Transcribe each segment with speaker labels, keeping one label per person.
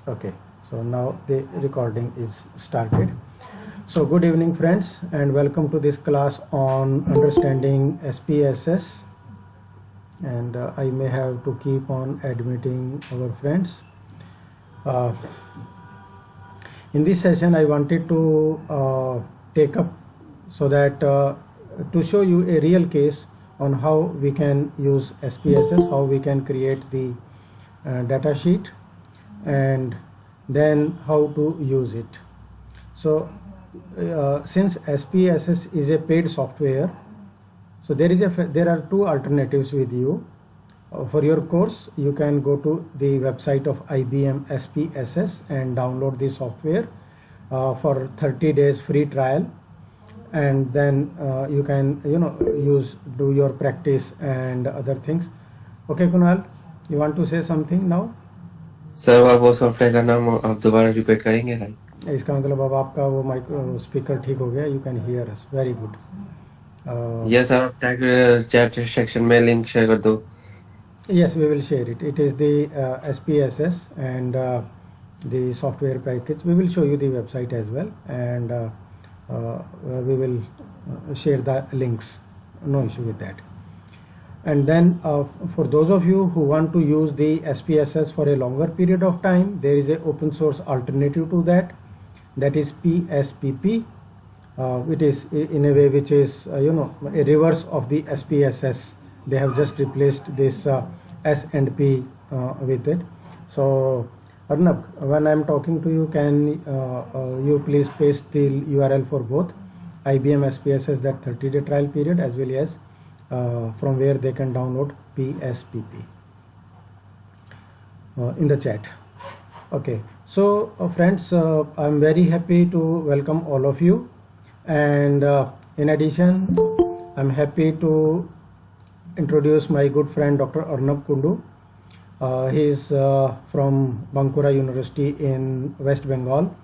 Speaker 1: Okay, so now the recording is started. So good evening friends, and welcome to this class on understanding SPSS, and I may have to keep on admitting our friends. In this session I wanted to take up so that to show you a real case on how we can use SPSS, how we can create the data sheet, and then how to use it. So since SPSS is a paid software, so there are two alternatives with you. For your course, you can go to the website of IBM SPSS and download the software for 30 days free trial, and then you can do your practice and other things. Okay, Kunal, you want to say something now?
Speaker 2: Sir वो software का नाम आप दोबारा repeat करेंगे? Like
Speaker 1: इसका मतलब अब आपका वो माइक स्पीकर ठीक हो गया, you can hear us, very good.
Speaker 2: Yes sir, आप चैट सेक्शन में लिंक शेयर कर दो.
Speaker 1: Yes, we will share it. It is the SPSS and the software package. We will show you the website as well, and we will share the links. No issue with that. And then for those of you who want to use the SPSS for a longer period of time, there is a open source alternative to that. That is PSPP. It is in a way which is a reverse of the SPSS. They have just replaced this S and P with it. So Arnab, when I am talking to you, can you please paste the URL for both IBM SPSS, that 30-day trial period, as well as from where they can download PSPP in the chat. Okay, so friends, I am very happy to welcome all of you, and in addition I am happy to introduce my good friend Dr. Arnab Kundu. He is from Bankura University in West Bengal,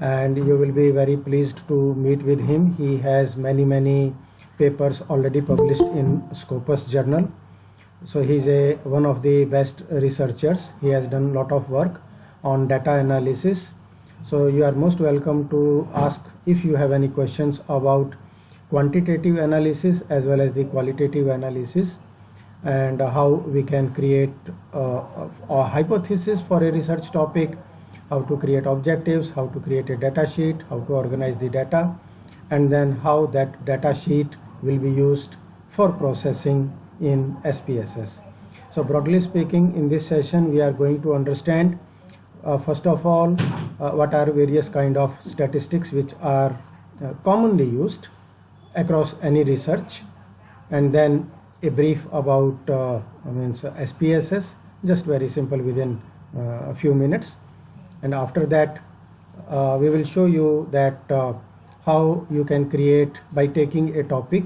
Speaker 1: and you will be very pleased to meet with him. He has many papers already published in Scopus journal. So he is one of the best researchers. He has done a lot of work on data analysis. So you are most welcome to ask if you have any questions about quantitative analysis as well as the qualitative analysis, and how we can create a hypothesis for a research topic, how to create objectives, how to create a data sheet, how to organize the data, and then how that data sheet will be used for processing in SPSS. So broadly speaking, in this session we are going to understand first of all what are various kind of statistics which are commonly used across any research, and then a brief about SPSS, just very simple within a few minutes, and after that we will show you that how you can create, by taking a topic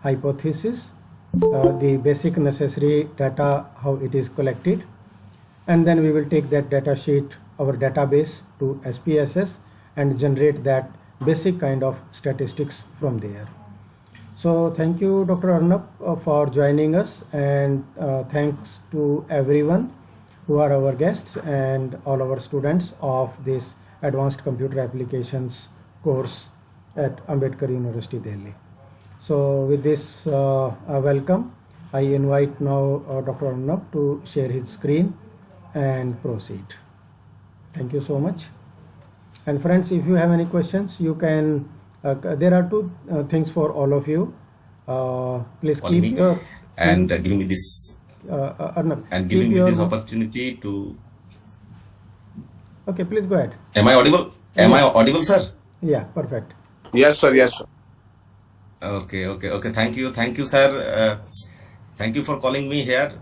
Speaker 1: hypothesis, the basic necessary data, how it is collected, and then we will take that data sheet, our database, to SPSS and generate that basic kind of statistics from there. So thank you, Dr. Arnab, for joining us, and thanks to everyone who are our guests and all our students of this Advanced Computer Applications course at Ambedkar University, Delhi. So with this welcome, I invite now Dr. Arnab to share his screen and proceed. Thank you so much. And friends, if you have any questions, you can, there are two things for all of you. Please keep your...
Speaker 3: And give me this...
Speaker 1: Arnab,
Speaker 3: and giving me this opportunity to...
Speaker 1: Okay, please go ahead.
Speaker 3: Am I audible? Am I audible, sir?
Speaker 1: Yeah, perfect.
Speaker 4: Yes, sir. Yes, sir.
Speaker 3: Okay. Thank you, sir. Thank you for calling me here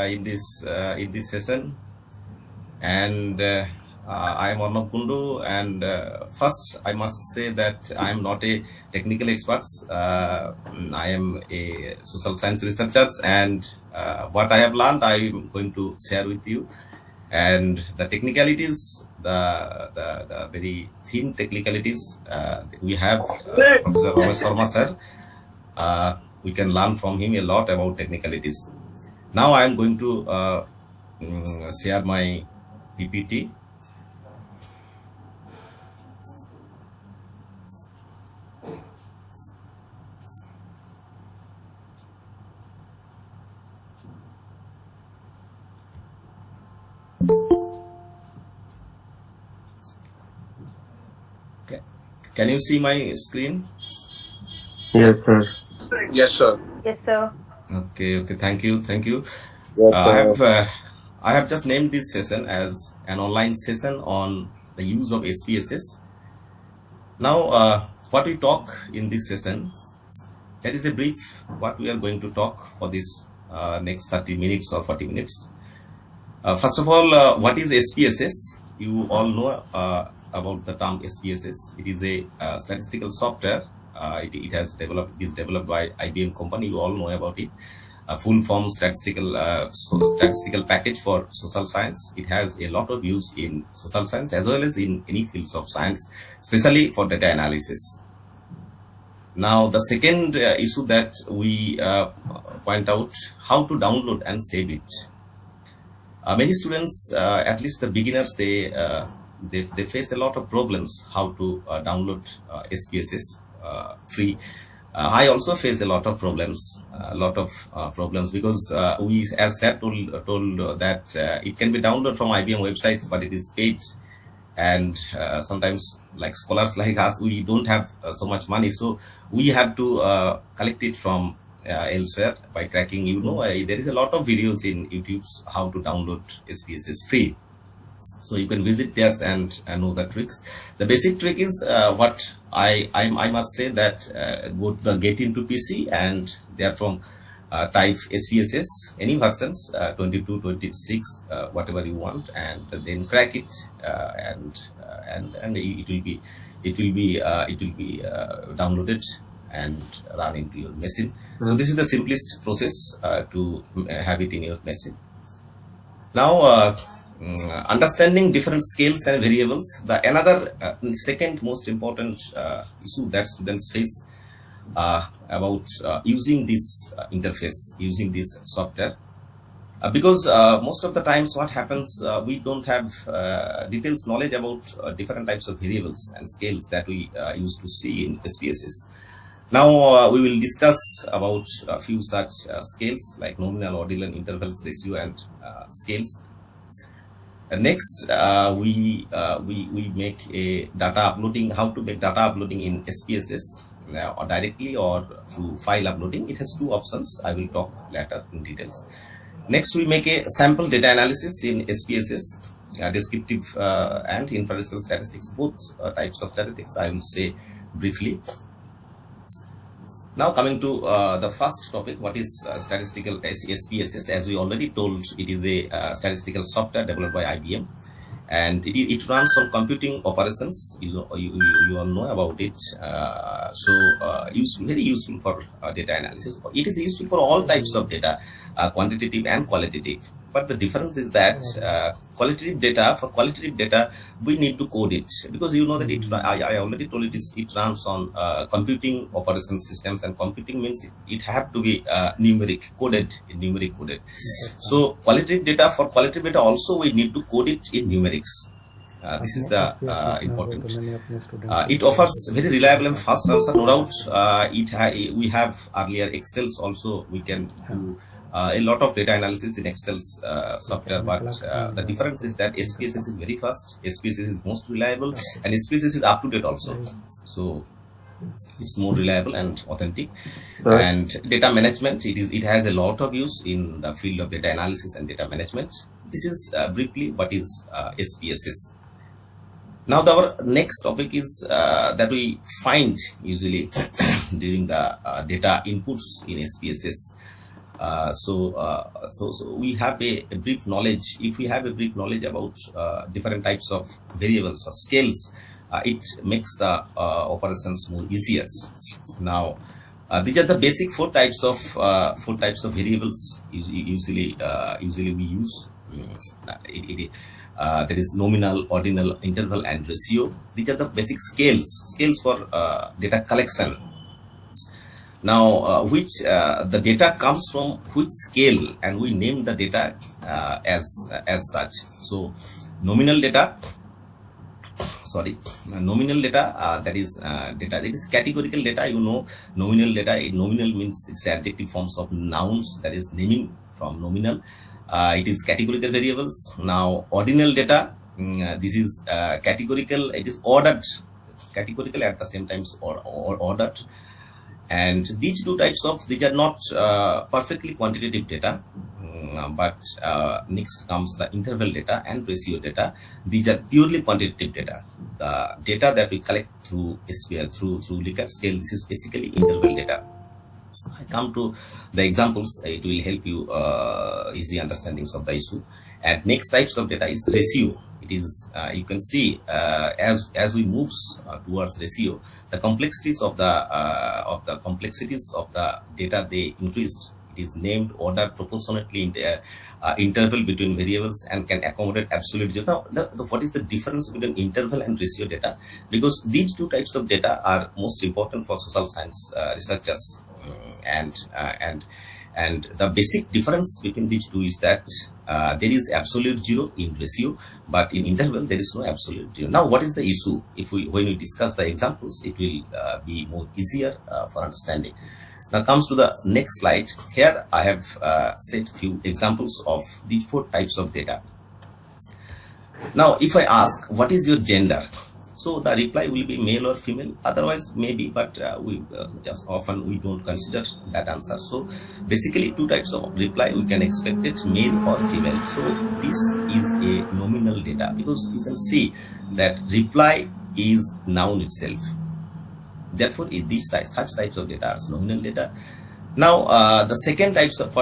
Speaker 3: in this session. And I am Arnab Kundu. And first, I must say that I am not a technical expert. I am a social science researcher, and what I have learned, I am going to share with you. And the technicalities, the very thin technicalities, we have Professor Ramesh Sharma sir. We can learn from him a lot about technicalities. Now I am going to share my PPT, Can you see my screen?
Speaker 2: Yes, sir.
Speaker 4: Yes, sir.
Speaker 5: Yes, sir.
Speaker 3: Okay, thank you.
Speaker 2: Yes,
Speaker 3: I have just named this session as an online session on the use of SPSS. Now, what we talk in this session, that is a brief what we are going to talk for this next 30 minutes or 40 minutes. First of all, what is SPSS? You all know about the term SPSS. It is a statistical software. It is developed by IBM company. You all know about it. A full form statistical package for social science. It has a lot of use in social science as well as in any fields of science, especially for data analysis. Now, the second issue that we point out, how to download and save it. Many students, at least the beginners, they face a lot of problems how to download SPSS free. I also face a lot of problems, because we, as Sir told that it can be downloaded from IBM websites, but it is paid, and sometimes, like scholars like us, we don't have so much money, so we have to collect it from elsewhere by cracking. There is a lot of videos in YouTube how to download SPSS free. So you can visit there and know the tricks. The basic trick is what I must say that go to the get into PC and therefrom type SPSS, any versions, 22, 26, whatever you want, and then crack it, and it will be downloaded and run into your machine. So this is the simplest process to have it in your machine. Now, understanding different scales and variables. The another second most important issue that students face about using this interface, using this software, because most of the times what happens, we don't have details knowledge about different types of variables and scales that we used to see in SPSS. Now we will discuss about a few such scales like nominal, ordinal, intervals, ratio, and scales. Next, we make a data uploading. How to make data uploading in SPSS, or directly or through file uploading. It has two options. I will talk later in details. Next, we make a sample data analysis in SPSS, descriptive and inferential statistics, both types of statistics I will say briefly. Now coming to the first topic, what is statistical SPSS? As we already told, it is a statistical software developed by IBM, and it runs on computing operations. You all know about it. Very useful for data analysis. It is useful for all types of data, quantitative and qualitative. But the difference is that for qualitative data, we need to code it, because you know that I already told it runs on computing operation systems, and computing means it have to be numeric coded. So for qualitative data also we need to code it in numerics. This is the important. It offers very reliable and fast answer, no doubt. We have earlier Excels also. We can do a lot of data analysis in Excel's software, but the difference is that SPSS is very fast, SPSS is most reliable, and SPSS is up to date also. So it's more reliable and authentic. And data management, it has a lot of use in the field of data analysis and data management. This is briefly what is SPSS. Now our next topic is that we find usually during the data inputs in SPSS. So we have a brief knowledge. If we have a brief knowledge about different types of variables or scales, it makes the operations more easier. Now, these are the basic four types of variables usually we use. There is nominal, ordinal, interval, and ratio. These are the basic scales for data collection. Now, the data comes from which scale, and we name the data as such. So, nominal data. That is data. It is categorical data. You know, nominal data. Nominal means it's adjective forms of nouns. That is naming from nominal. It is categorical variables. Now, ordinal data. This is categorical. It is ordered categorical, at the same time or ordered. And these are not perfectly quantitative data, but next comes the interval data and ratio data. These are purely quantitative data. The data that we collect through SPSS, through Likert scale, this is basically interval data. I come to the examples, it will help you easy understandings of the issue. And next types of data is ratio. It is you can see as we move towards ratio, the complexities of the data, they increased. It is named, ordered proportionately in interval between variables and can accommodate absolute data. What is the difference between interval and ratio data? Because these two types of data are most important for social science researchers, and the basic difference between these two is that there is absolute zero in ratio, but in interval there is no absolute zero. Now, what is the issue? When we discuss the examples, it will be more easier for understanding. Now comes to the next slide. Here I have set few examples of these 4 types of data. Now, if I ask, what is your gender? So the reply will be male or female, otherwise maybe, but we just often we don't consider that answer. So basically 2 types of reply we can expect it, male or female. So this is a nominal data, because you can see that reply is noun itself. Therefore, such types of data are nominal data. Now, the second types of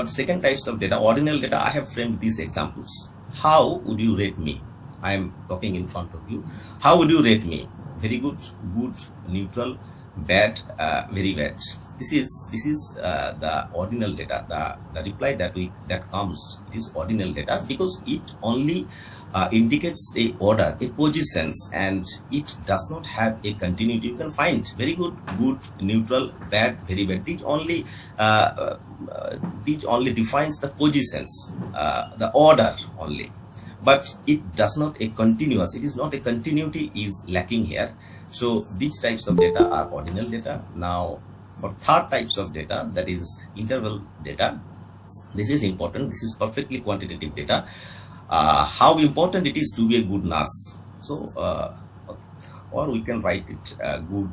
Speaker 3: data, ordinal data, I have framed these examples. How would you rate me? I am talking in front of you. How would you rate me? Very good, good, neutral, bad, very bad. This is the ordinal data. The reply that comes, it is ordinal data, because it only indicates a order, a positions, and it does not have a continuity. You can find very good, good, neutral, bad, very bad. These only defines the positions, the order only, but it does not a continuous. It is not a continuity is lacking here. So these types of data are ordinal data. Now, for third types of data, that is interval data. This is important. This is perfectly quantitative data. How important it is to be a good nurse. So, or we can write it good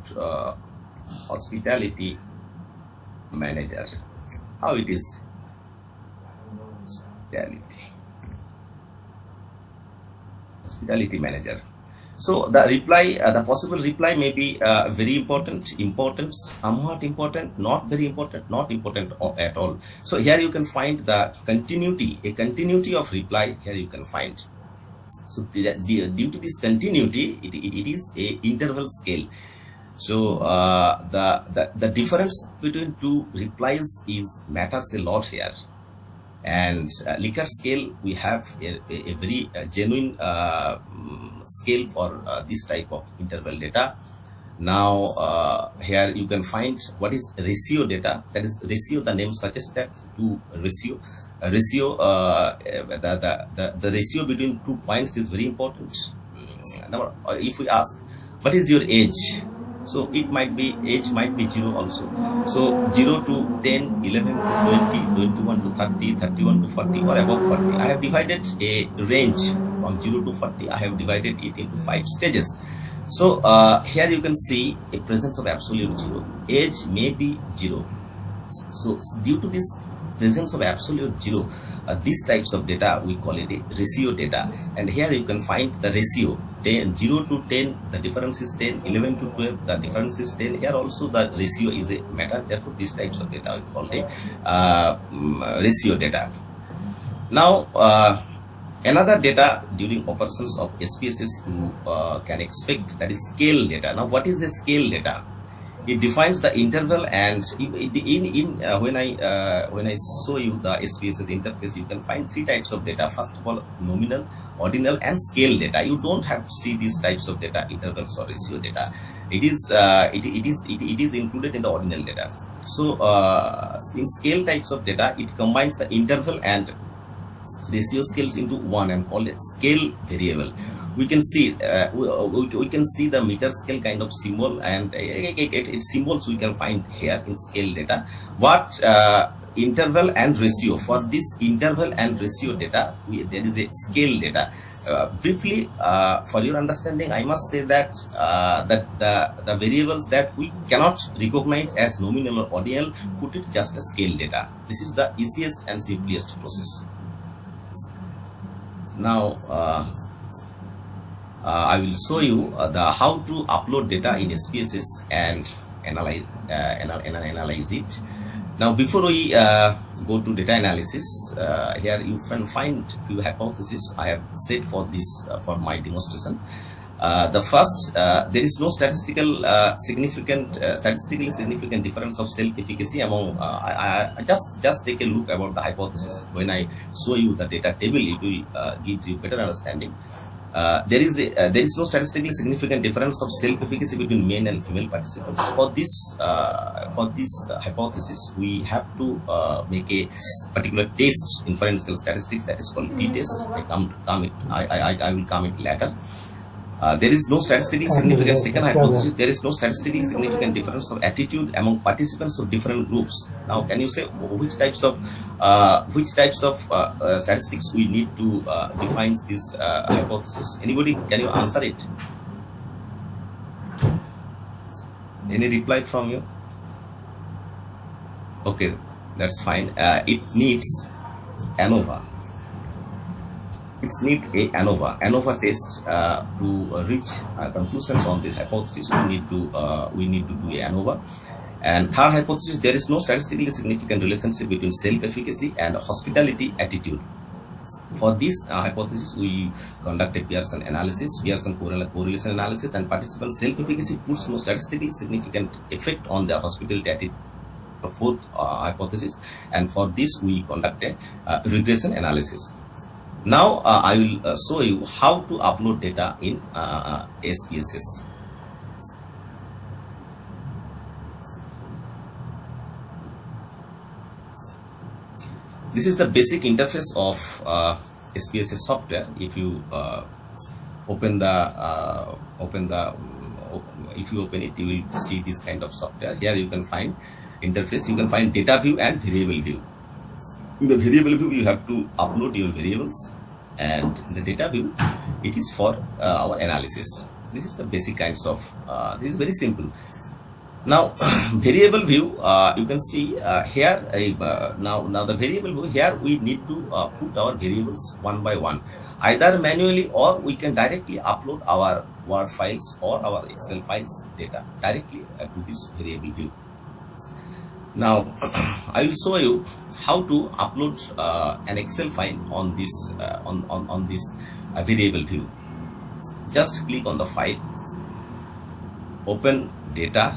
Speaker 3: hospitality manager. How it is? Hospitality manager. So the reply, the possible reply may be very important, somewhat important, not very important, not important at all. So here you can find the continuity, a continuity of reply. Here you can find. So due to this continuity, it is a interval scale. So the difference between 2 replies matters a lot here. And Likert scale, we have a very genuine scale for this type of interval data. Now here you can find what is ratio data. That is ratio, the name suggests that, to ratio. The ratio between 2 points is very important. Now, if we ask, what is your age? So it might be, age might be 0 also. So 0 to 10, 11 to 20, 21 to 30, 31 to 40, or above 40. I have divided a range from 0 to 40. I have divided it into 5 stages. So here you can see a presence of absolute 0. Age may be 0. So due to this presence of absolute 0, these types of data, we call it a ratio data. And here you can find the ratio. 0 to 10, the difference is 10, 11 to 12, the difference is 10. Here also the ratio is a matter. Therefore, these types of data we call a ratio data. Now, another data during operations of SPSS you can expect, that is scale data. Now, what is a scale data? It defines the interval, and when I show you the SPSS interface, you can find 3 types of data. First of all, nominal, ordinal, and scale data. You don't have to see these types of data, intervals or ratio data. It is included in the ordinal data. So in scale types of data, it combines the interval and ratio scales into one and called it scale variable. We can see we can see the meter scale kind of symbol, and its symbols we can find here in scale data. What interval and ratio, for this interval and ratio data, there is a scale data. briefly, for your understanding, I must say that the variables that we cannot recognize as nominal or ordinal, put it just as scale data. This is the easiest and simplest process. Now, I will show you the how to upload data in SPSS and analyze it. Now, before we go to data analysis, here you can find few hypotheses I have set for this for my demonstration. The first, there is no statistically significant difference of self-efficacy among. I just take a look about the hypothesis. When I show you the data table, it will give you better understanding. There is no statistically significant difference of self-efficacy between male and female participants. For this hypothesis, we have to make a particular test, inferential statistics, that is called t-test. I will come it later. There is no statistically significant second hypothesis. There is no statistically significant difference of attitude among participants of different groups. Now, can you say which types of statistics we need to define this hypothesis? Anybody, can you answer it? Any reply from you? Okay, that's fine. It needs ANOVA. It needs a ANOVA test to reach conclusions on this hypothesis. We need to do a ANOVA. And third hypothesis, there is no statistically significant relationship between self-efficacy and hospitality attitude. For this hypothesis, we conduct a Pearson analysis, Pearson correlation analysis, and participant self-efficacy puts no statistically significant effect on their hospitality attitude. The fourth hypothesis, and for this we conduct a regression analysis. Now I will show you how to upload data in SPSS. This is the basic interface of SPSS software. If you open it, you will see this kind of software. Here you can find interface. You can find data view and variable view. In the variable view, you have to upload your variables, and in the data view, it is for our analysis. This is the basic kinds of. This is very simple. Now, variable view, you can see here. Now the variable view here, we need to put our variables one by one, either manually or we can directly upload our Word files or our Excel files data directly to this variable view. Now, I will show you how to upload an Excel file on this on this variable view. Just click on the file, open data.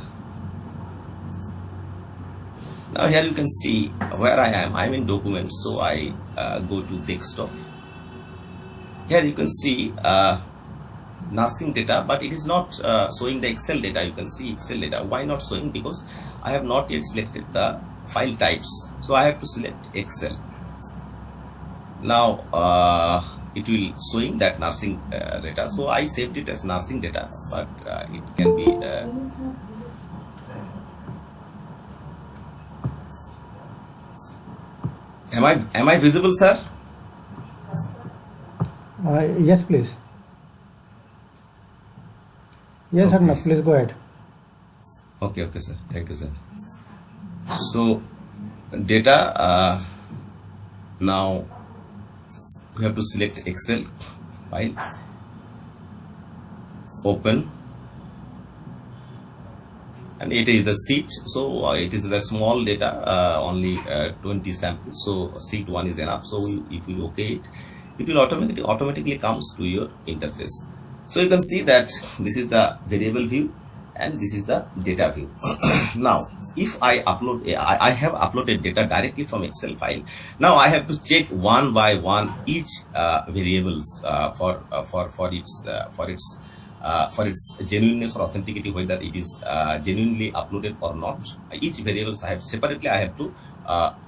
Speaker 3: Now here you can see where I am. I am in documents, so I go to desktop. Here you can see nursing data, but it is not showing the Excel data. You can see Excel data. Why not showing? Because I have not yet selected the file types, so I have to select Excel. Now it will showing that nursing data, so I saved it as nursing data, but it can be am I visible, sir?
Speaker 1: Yes, please. Yes,
Speaker 3: Okay.
Speaker 1: Arnab, please go ahead.
Speaker 3: Okay, sir. Thank you, sir. So, data, now we have to select Excel file, open, and it is the sheet. So, it is the small data, only 20 samples. So, sheet 1 is enough. So, if you OK it will automatically comes to your interface. So, you can see that this is the variable view and this is the data view. Now, if I upload, I have uploaded data directly from Excel file. Now I have to check one by one each variables for its genuineness or authenticity, whether it is genuinely uploaded or not. Each variables I have separately. I have to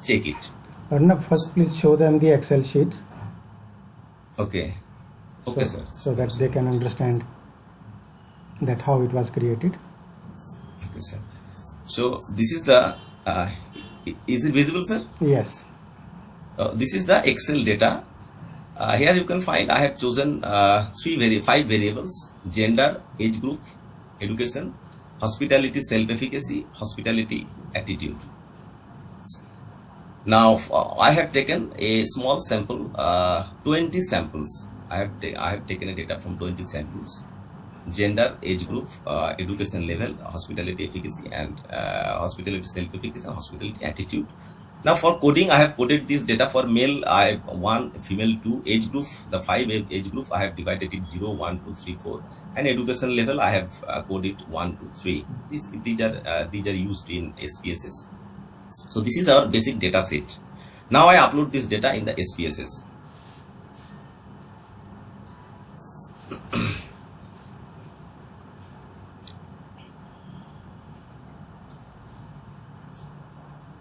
Speaker 3: check it.
Speaker 1: Arnab, first please show them the Excel sheet.
Speaker 3: Okay. Okay,
Speaker 1: so,
Speaker 3: sir.
Speaker 1: So that they can understand that how it was created.
Speaker 3: Okay, sir. So this is the is it visible, sir?
Speaker 1: Yes.
Speaker 3: This is the Excel data. Here you can find I have chosen five variables: gender, age group, education, hospitality, self-efficacy, hospitality, attitude. Now I have taken a small sample, 20 samples. I have taken a data from 20 samples: gender, age group, education level, hospitality efficacy, and hospitality self-efficacy, and hospitality attitude. Now for coding, I have coded this data. For male, I have 1, female 2. Age group, the 5 age group, I have divided it 0, 1, 2, 3, 4. And education level, I have coded 1, 2, 3. These are used in SPSS. So this is our basic data set. Now I upload this data in the SPSS.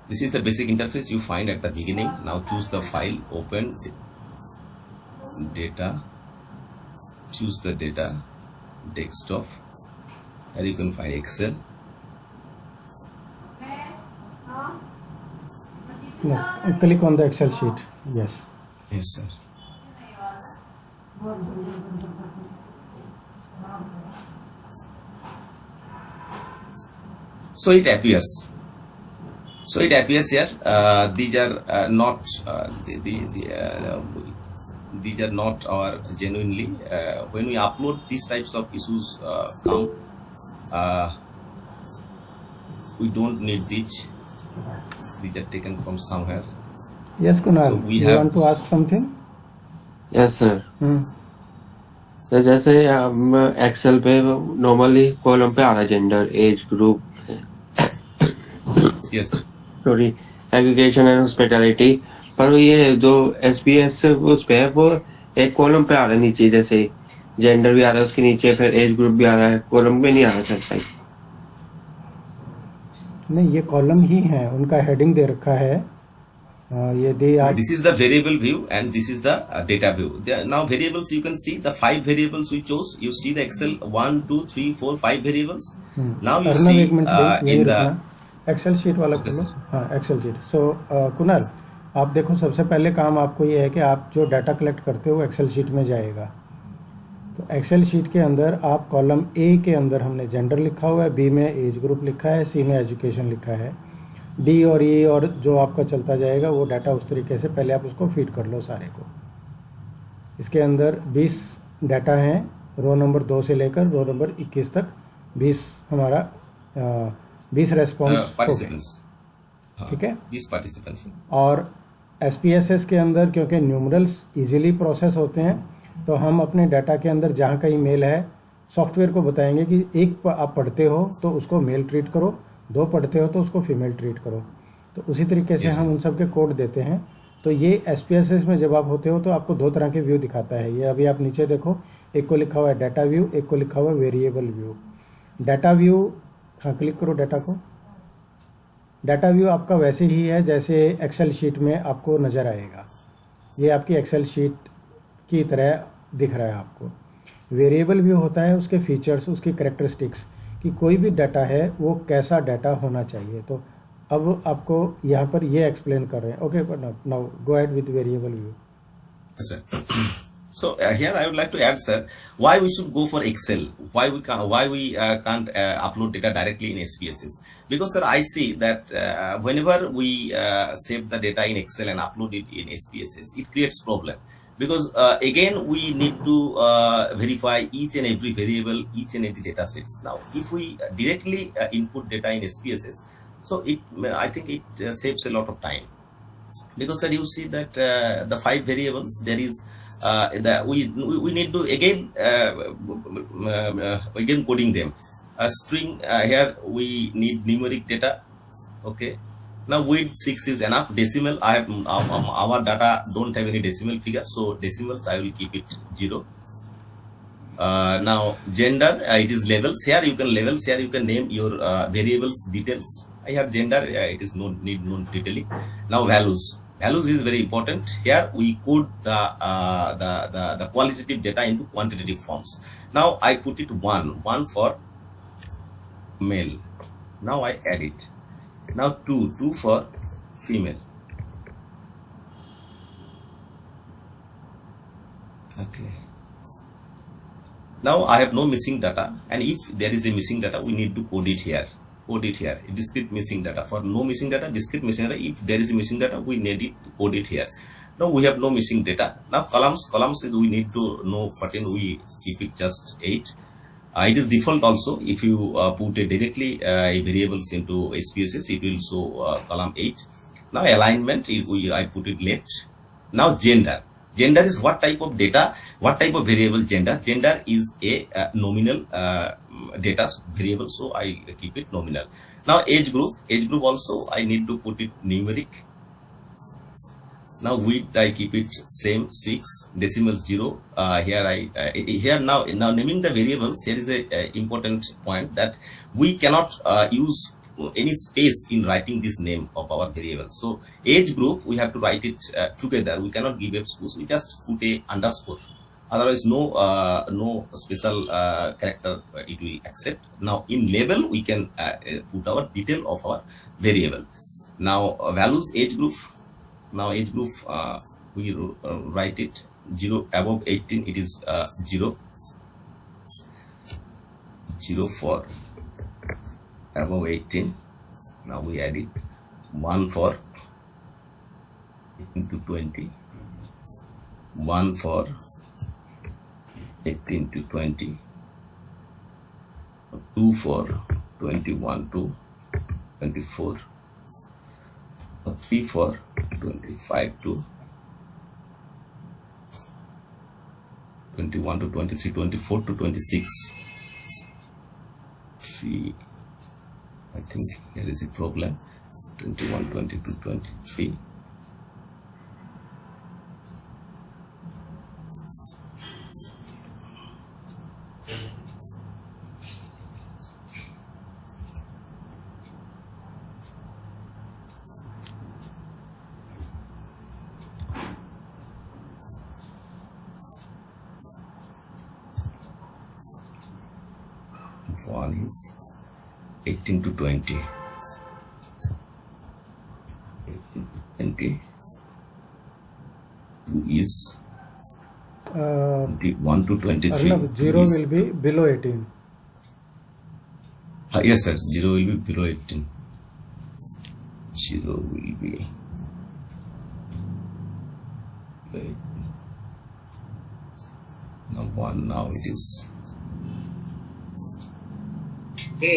Speaker 3: This is the basic interface you find at the beginning. Now choose the file, open data, choose the data, desktop. Here you can find Excel.
Speaker 1: No, click on the Excel sheet. Yes.
Speaker 3: Yes, sir. So it appears. So it appears here. These are not these are not our genuinely. When we upload these types of issues come, we don't need these. These are taken from somewhere.
Speaker 1: Yes, Kunal.
Speaker 3: So we
Speaker 1: you
Speaker 3: have-
Speaker 1: want to ask something?
Speaker 2: Yes, sir.
Speaker 1: तो
Speaker 2: जैसे हम Excel पे normally column पे आ रहा है gender, age group,
Speaker 3: Yes.
Speaker 2: Sorry, education and hospitality, पर ये जो एसपीएस उस पे है वो एक कॉलम पे आ रहा है नीचे, जैसे जेंडर भी आ रहा है उसके नीचे, फिर एज ग्रुप भी आ रहा है, कॉलम पे नहीं आ रहा सर साइड।
Speaker 1: नहीं, ये कॉलम ही है, उनका हेडिंग दे रखा है। यदि आप
Speaker 3: This is the variable view and this is the data view. There, now variables you can see the 5 variables we chose. You see the Excel 1, 2, 3, 4, 5 variables. Now you
Speaker 1: Arnav
Speaker 3: see
Speaker 1: एक minute यही
Speaker 3: in the
Speaker 1: रखना। Excel sheet वाला
Speaker 3: Okay,
Speaker 1: खोलो।
Speaker 3: sir.
Speaker 1: हाँ, Excel sheet. सो कुणाल, आप देखो, सबसे पहले काम आपको ये है कि आप जो डाटा कलेक्ट करते हो एक्सेल शीट में जाएगा। तो एक्सेल शीट के अंदर आप कॉलम ए के अंदर हमने जेंडर लिखा हुआ है, बी में एज ग्रुप लिखा है, सी में एजुकेशन लिखा है, डी और ई और जो आपका चलता जाएगा वो डाटा उस तरीके से पहले आप उसको फीड कर लो सारे को। इसके अंदर 20 डाटा हैं, रो नंबर 2 से लेकर रो नंबर 21 तक 20 हमारा 20 रेस्पॉन्स हो गए।
Speaker 3: participants.
Speaker 1: ठीक है।
Speaker 3: 20 participants.
Speaker 1: और SPSS के अंदर क्योंकि न्यूमरल्स इजीली प्रोसेस होते हैं, तो हम अपने डाटा के अंदर जहाँ कहीं मेल है, सॉफ्टवेयर को बताएंगे कि एक आप पढ़ते हो तो उसको मेल ट्रीट करो, 2 पढ़ते हो तो उसको फीमेल ट्रीट करो। तो उसी तरीके से
Speaker 3: Yes,
Speaker 1: हम
Speaker 3: yes.
Speaker 1: उन सब के कोड देते हैं। तो ये SPSS में जब आप होते हो तो आपको 2 तरह के व्यू दिखाता है। ये अभी आप नीचे देखो, एक को लिखा हुआ है डाटा व्यू, एक को लिखा हुआ है वेरिएबल व्यू। डाटा व्यू, हाँ क्लिक करो डाटा को। डाटा व्यू आपका वैसे ही है जैसे एक्सेल शीट में आपको नज़र आएगा। ये आपकी एक्सेल शीट की तरह दिख रहा है आपको। वेरिएबल व्यू होता है उसके फीचर्स, उसकी कैरेक्टरिस्टिक्स, कि कोई भी डाटा है वो कैसा डाटा होना चाहिए। तो अब आपको यहाँ पर ये एक्सप्लेन कर रहे हैं। Okay, now go ahead with variable view.
Speaker 3: Yes, sir. So here I would like to add, sir, why we should go for Excel? Why we can't upload data directly in SPSS? Because, sir, I see that whenever we save the data in Excel and upload it in SPSS, it creates problem. Because again we need to verify each and every variable, each and every data sets. Now, if we directly input data in SPSS, so I think it saves a lot of time. Because, sir, you see that the 5 variables, there is we need to again coding them. A string here we need numeric data. Okay. Now width 6 is enough. Decimal, I have our data don't have any decimal figure, so decimals I will keep it 0. Now gender, it is levels. Here you can labels. Here you can name your variables details. I have gender. It is no detailing. Now values. Values is very important. Here we code the qualitative data into quantitative forms. Now I put it 1 for male. Now I add it. Now 2 for female. Okay. Now I have no missing data, and if there is a missing data, we need to code it here. Code it here. Discrete missing data. For no missing data, discrete missing data. If there is a missing data, we need it to code it here. Now we have no missing data. Now columns is we need to know 14. We keep it just 8. It is default also. If you put it directly a variables into SPSS, it will show column 8. Now alignment, I put it left. Now gender. Gender is what type of data, what type of variable gender. Gender is a nominal data variable, so I keep it nominal. Now age group also I need to put it numeric. Now width I keep it same 6, decimals 0. Here now naming the variables, here is a important point that we cannot use any space in writing this name of our variable. So age group we have to write it together. We cannot give a space. We just put a underscore. Otherwise no special character it will accept. Now in label we can put our detail of our variable. Now values age group. Now age group we write it 0 above 18. It is 0 for above 18. Now we add it 1 for 18 to 20, 1 for 18 to 20, 2 for 21 to 24, 3 for 25 to 21 to 23, 24 to 26, 3. I think here is a problem. 21, 22, 23. One is 18 to 20. 18 to 20. 2 is 21 to 23.
Speaker 1: Arnav, 0 will be below 18.
Speaker 3: Yes, sir. 0 will be below 18. 0 will be below 18. Now 1. Now it is. Now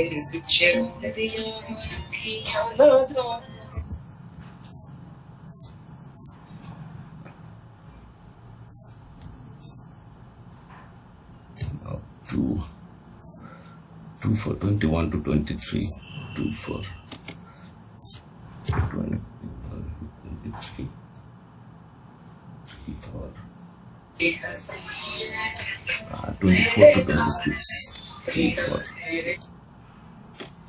Speaker 3: 2 for 21 to 23, 2 for 21 to 23, 3 for 24 to 26, 3 for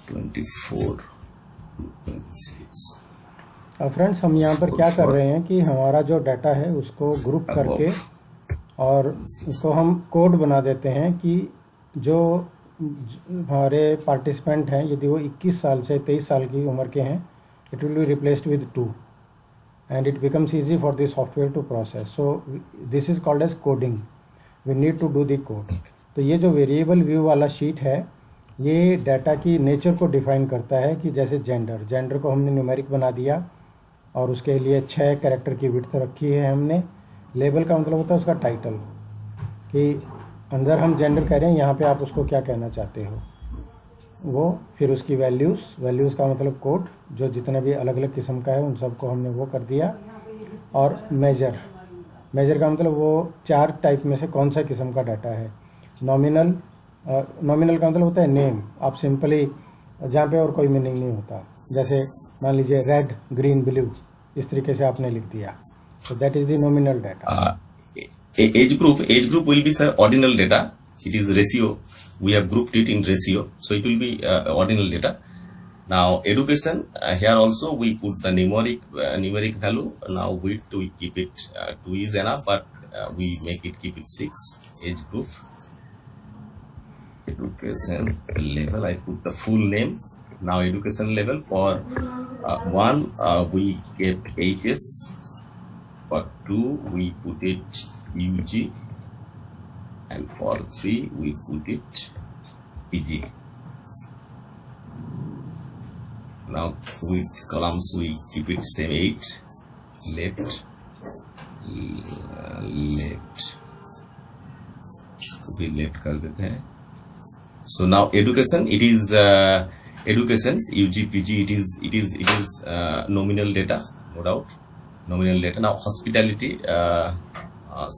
Speaker 3: 24 to 26.
Speaker 1: Friends हम यहाँ पर क्या कर रहे हैं कि हमारा जो डाटा है उसको ग्रुप करके और उसको हम कोड बना देते हैं कि जो हमारे पार्टिसिपेंट हैं यदि वो 21 साल से 23 साल की उम्र के हैं, it will be replaced with 2 and it becomes easy for the software to process. So this is called as coding. We need to do the code. तो ये जो वेरिएबल व्यू वाला शीट है ये डाटा की नेचर को define करता है कि जैसे जेंडर को हमने न्यूमेरिक बना दिया और उसके लिए 6 कैरेक्टर की विड्थ रखी है हमने. लेबल का मतलब होता है उसका टाइटल कि अंदर हम जेंडर कह रहे हैं, यहाँ पे आप उसको क्या कहना चाहते हो वो. फिर उसकी वैल्यूज़ का मतलब कोड जो जितने भी अलग अलग किस्म का है उन सबको हमने वो कर दिया. और मेजर का मतलब वो 4 टाइप में से कौन सा किस्म का डाटा है. नॉमिनल का मतलब होता है नेम. आप सिंपली जहाँ पे और कोई मीनिंग नहीं होता, जैसे मान लीजिए रेड ग्रीन ब्लू इस तरीके से आपने लिख दिया, तो that is the nominal data.
Speaker 3: Age group will be, sir, ordinal data. It is ratio. We have grouped it in ratio, so it will be ordinal data. Now education, here also we put the numeric value. Now width we keep it 2 is enough, but we keep it 6. Age group, education level, I put the full name. Now education level for 1 we kept HS. For 2 we put it UG. and for 3 we put it PG. Now with columns we keep it same 8, left, left, इसको भी left कर देते हैं. So now education, it is educations UG PG, it is nominal data, no doubt, nominal data. Now hospitality,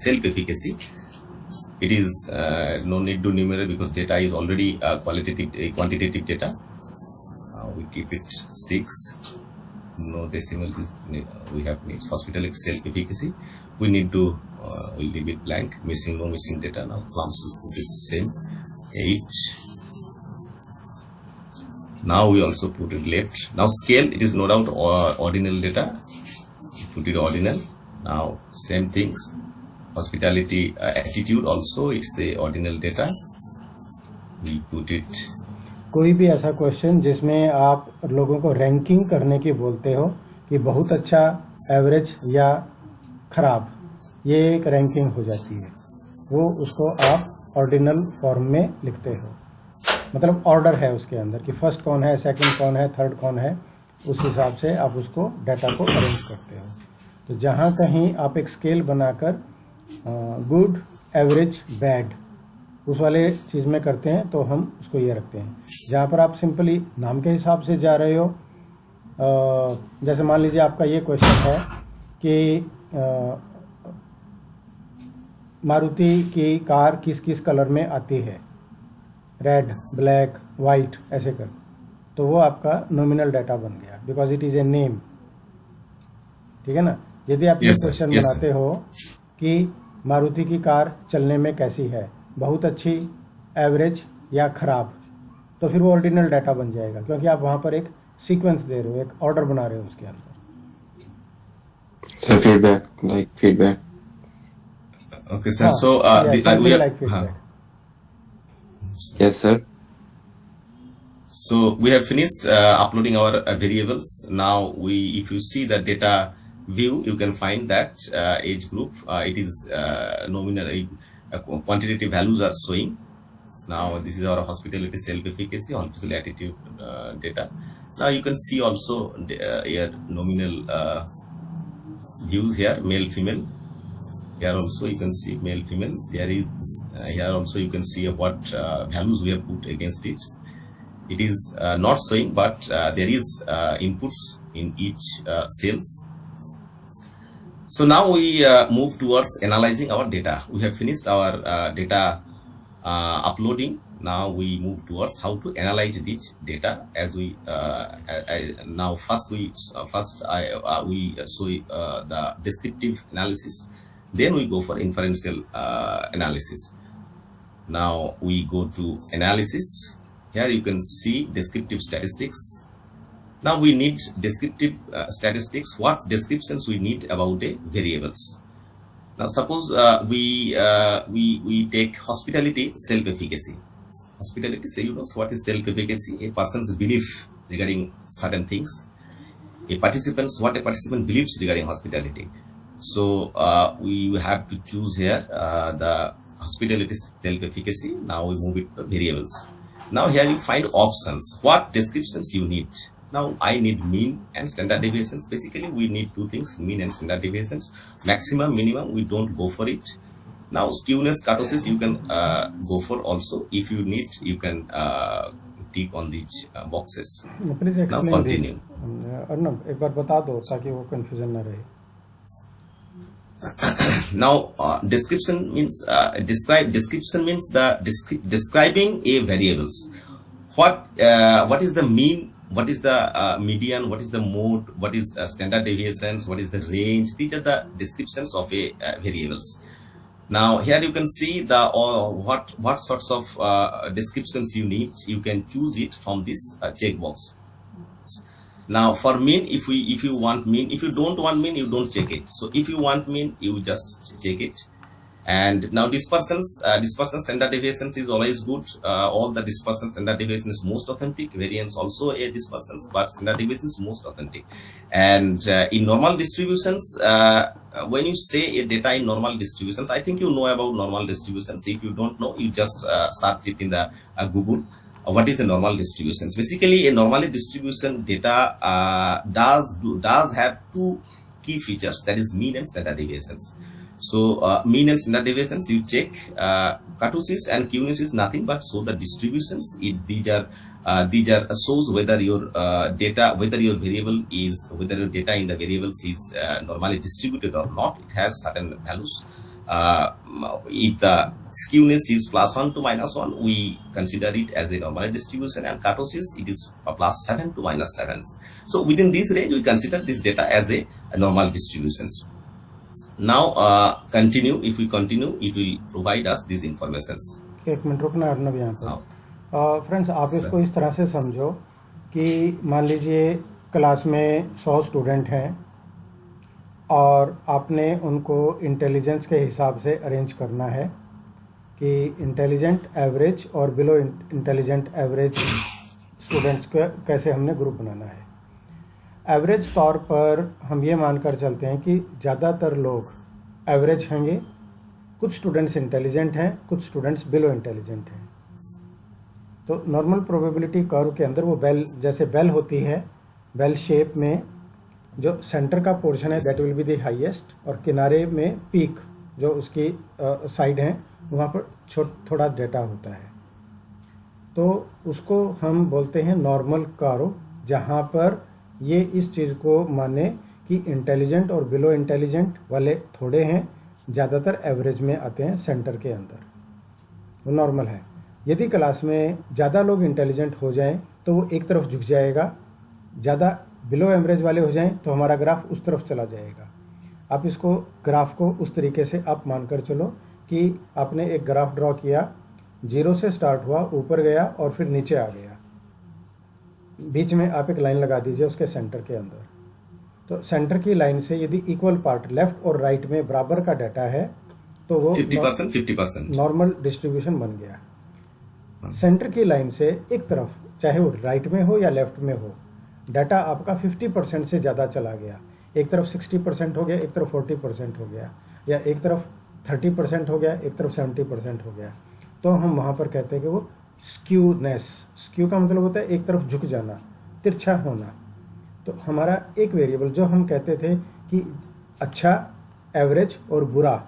Speaker 3: self efficacy, it is no need to numerate because data is already quantitative data. We keep it 6, no decimal we have needs. Hospitality self efficacy, we need to we leave it blank, missing, no missing data. Now plums will put it same 8. Now we also put it left. Now scale, it is no doubt ordinal data, put it ordinal. Now same things, hospitality attitude also, it's a ordinal data, we put it.
Speaker 1: कोई भी ऐसा question जिसमें आप लोगों को ranking करने की बोलते हो कि बहुत अच्छा, एवरेज या खराब, ये एक रैंकिंग हो जाती है, वो उसको आप ऑर्डिनल फॉर्म में लिखते हो. मतलब ऑर्डर है उसके अंदर कि फर्स्ट कौन है, सेकंड कौन है, थर्ड कौन है, उस हिसाब से आप उसको डाटा को अरेंज करते हो. तो जहाँ कहीं आप एक स्केल बनाकर गुड, एवरेज, बैड उस वाले चीज़ में करते हैं तो हम उसको ये रखते हैं. जहाँ पर आप सिंपली नाम के हिसाब से जा रहे हो, जैसे मान लीजिए आपका ये क्वेश्चन है कि मारुति की कार किस किस कलर में आती है, रेड, ब्लैक, वाइट, ऐसे कर, तो वो आपका नॉमिनल डाटा बन गया because it is a name. ठीक है ना. यदि आप ये क्वेश्चन बनाते हो कि मारुति की कार चलने में कैसी है, बहुत अच्छी, एवरेज या खराब, तो फिर वो ऑर्डिनल डाटा बन जाएगा क्योंकि आप वहां पर एक सीक्वेंस दे रहे हो, एक ऑर्डर बना रहे हो उसके अंदर.
Speaker 2: So feedback, like feedback.
Speaker 3: Okay, sir. So we have,
Speaker 1: like feedback.
Speaker 2: Yes, sir.
Speaker 3: So we have finished uploading our variables. Now if you see the data view, you can find that age group, it is nominal, quantitative values are showing. Now this is our hospitality self-efficacy, hospital attitude data. Now you can see also here nominal views here, male, female. Here also you can see male, female. There is here also you can see what values we have put against it. It is not showing, but there is inputs in each cells. So now we move towards analyzing our data. We have finished our data uploading. Now we move towards how to analyze this data. As we now first we show the descriptive analysis. Then we go for inferential analysis. Now we go to analysis. Here you can see descriptive statistics. Now we need descriptive statistics. What descriptions we need about the variables? Now suppose we take hospitality self-efficacy. Hospitality, say you know what is self-efficacy? A person's belief regarding certain things. A participant's what a participant believes regarding hospitality. So we have to choose here the hospitality self-efficacy. Now we move it to variables. Now here you find options. What descriptions you need? Now I need mean and standard deviations. Basically we need two things, mean and standard deviations. Maximum, minimum, we don't go for it. Now skewness, kurtosis you can go for also. If you need, you can tick on these boxes.
Speaker 1: Please explain
Speaker 3: now continue.
Speaker 1: Arnab एक बार बता दो ताकि वो confusion ना रहे.
Speaker 3: Now description means description means the describing a variables. What is the mean, what is the median, what is the mode, what is standard deviations, what is the range. These are the descriptions of a variables. Now here you can see the what sorts of descriptions you need. You can choose it from this checkbox. Now for mean, if you want mean, if you don't want mean, you don't check it. So if you want mean, you just check it. And now dispersion standard deviations is always good. All the dispersion standard deviation is most authentic. Variance also a dispersion, but standard deviation is most authentic. And in normal distributions, when you say a data in normal distributions, I think you know about normal distributions. If you don't know, you just search it in the Google. What is the normal distributions? Basically, a normal distribution data does have two key features, that is mean and standard deviations. So mean and standard deviations you check. Kurtosis and cuteness is nothing but show the distributions. These are shows whether your data, whether your variable is, whether your data in the variables is normally distributed or not. It has certain values. If the skewness is +1 to -1, we consider it as a normal distribution, and kurtosis it is +7 to -7. So within this range, we consider this data as a normal distributions. Now continue. If we continue, it will provide us these informations.
Speaker 1: एक minute रुकना अर्नब यहाँ पर। Friends, आप इसको इस तरह से समझो कि मान लीजिए क्लास में 100 स्टूडेंट हैं और आपने उनको इंटेलिजेंस के हिसाब से अरेंज करना है कि इंटेलिजेंट, एवरेज और बिलो इंटेलिजेंट एवरेज स्टूडेंट्स को कैसे हमने ग्रुप बनाना है। एवरेज तौर पर हम ये मानकर चलते हैं कि ज़्यादातर लोग एवरेज होंगे, कुछ स्टूडेंट्स इंटेलिजेंट हैं, कुछ स्टूडेंट्स बिलो इंटेलिजेंट हैं। तो नॉर्मल प्रोबेबिलिटी कर्व के अंदर वो बेल, जैसे बेल होती है, बेल शेप में जो सेंटर का पोर्शन है that will be the highest, और किनारे में पीक जो उसकी साइड है वहाँ पर थोड़ा डेटा होता है। तो उसको हम बोलते हैं नॉर्मल कर्व, जहाँ पर ये इस चीज़ को माने कि इंटेलिजेंट और बिलो इंटेलिजेंट वाले थोड़े हैं, ज़्यादातर एवरेज में आते हैं सेंटर के अंदर, वो नॉर्मल है। यदि क्लास में ज़्यादा लोग इंटेलिजेंट हो जाएं तो वो एक तरफ झुक जाएगा, ज़्यादा बिलो एवरेज वाले हो जाएं तो हमारा ग्राफ उस तरफ चला जाएगा। आप इसको ग्राफ को उस तरीके से आप मानकर चलो कि आपने एक ग्राफ ड्रॉ किया, 0 से स्टार्ट हुआ, ऊपर गया और फिर नीचे आ गया। बीच में आप एक लाइन लगा दीजिए उसके सेंटर के अंदर। तो सेंटर की लाइन से यदि इक्वल पार्ट लेफ्ट और राइट में बराबर का डाटा है तो वो
Speaker 3: 50%
Speaker 1: नॉर्मल डिस्ट्रीब्यूशन बन गया। सेंटर की लाइन से एक तरफ, चाहे वो राइट में हो या लेफ्ट में हो, डाटा आपका 50% से ज़्यादा चला गया, एक तरफ 60% हो गया, एक तरफ 40% हो गया, या एक तरफ 30% हो गया, एक तरफ 70% हो गया, तो हम वहाँ पर कहते हैं कि वो स्क्यूनेस। स्क्यू का मतलब होता है एक तरफ झुक जाना, तिरछा होना। तो हमारा एक वेरिएबल जो हम कहते थे कि अच्छा, एवरेज और बुरा,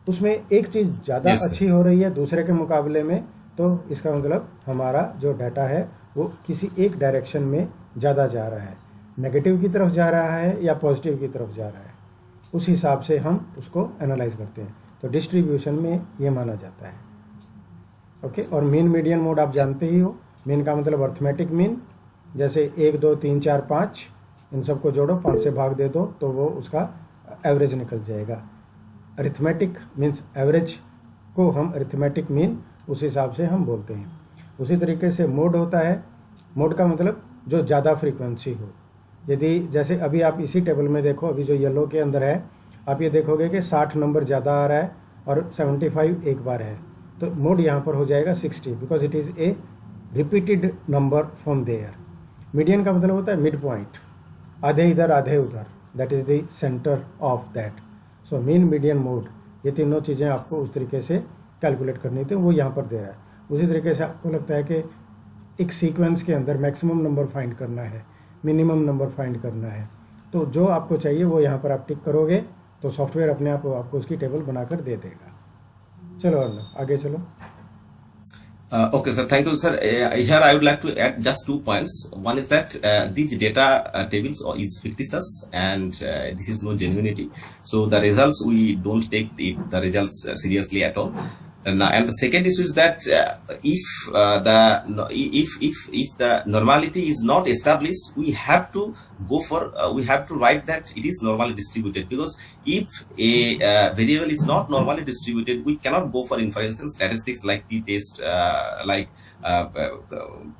Speaker 1: उसमें एक चीज़ ज़्यादा अच्छी हो रही है दूसरे के मुकाबले में, तो इसका मतलब हमारा जो डाटा है वो किसी एक डायरेक्शन में ज़्यादा जा रहा है, नेगेटिव की तरफ जा रहा है या पॉजिटिव की तरफ जा रहा है। उस हिसाब से हम उसको एनालाइज करते हैं। तो डिस्ट्रीब्यूशन में ये माना जाता है। ओके, और मीन मीडियन मोड आप जानते ही हो। मीन का मतलब अर्थमेटिक मीन, जैसे 1 2 3 4 5 इन सबको जोड़ो, 5 से भाग दे दो तो वो उसका एवरेज निकल जाएगा। अरिथमेटिक मीन्स एवरेज को हम अरिथमेटिक मीन उस हिसाब से हम बोलते हैं। उसी तरीके से मोड होता है। मोड का मतलब जो ज़्यादा फ्रीक्वेंसी हो। यदि जैसे अभी आप इसी टेबल में देखो, अभी जो येलो के अंदर है, आप ये देखोगे कि 60 नंबर ज़्यादा आ रहा है और 75 एक बार है, तो मोड यहाँ पर हो जाएगा 60 because it is a repeated number from there. Median का मतलब होता है मिड पॉइंट, आधे इधर आधे उधर, that is the centre of that. So mean, median, mode, ये तीनों चीज़ें आपको उस तरीके से कैलकुलेट करनी थी, वो यहाँ पर दे रहा है। उसी तरीके से आपको लगता है कि एक सीक्वेंस के अंदर मैक्सिमम नंबर फाइंड करना है, मिनिमम नंबर फाइंड करना है, तो जो आपको चाहिए वो यहाँ पर आप टिक करोगे तो सॉफ्टवेयर अपने आप आपको उसकी टेबल बनाकर दे देगा। चलो अर्नब, आगे चलो।
Speaker 3: Okay, sir. Thank you, sir. Here I would like to add just 2 points. One is that these data tables is fictitious, and this is no genuinity. So the results, we don't take the results seriously at all. And the second issue is that if the normality is not established, we have to go for we have to write that it is normally distributed, because if a variable is not normally distributed, we cannot go for inference statistics like t-test,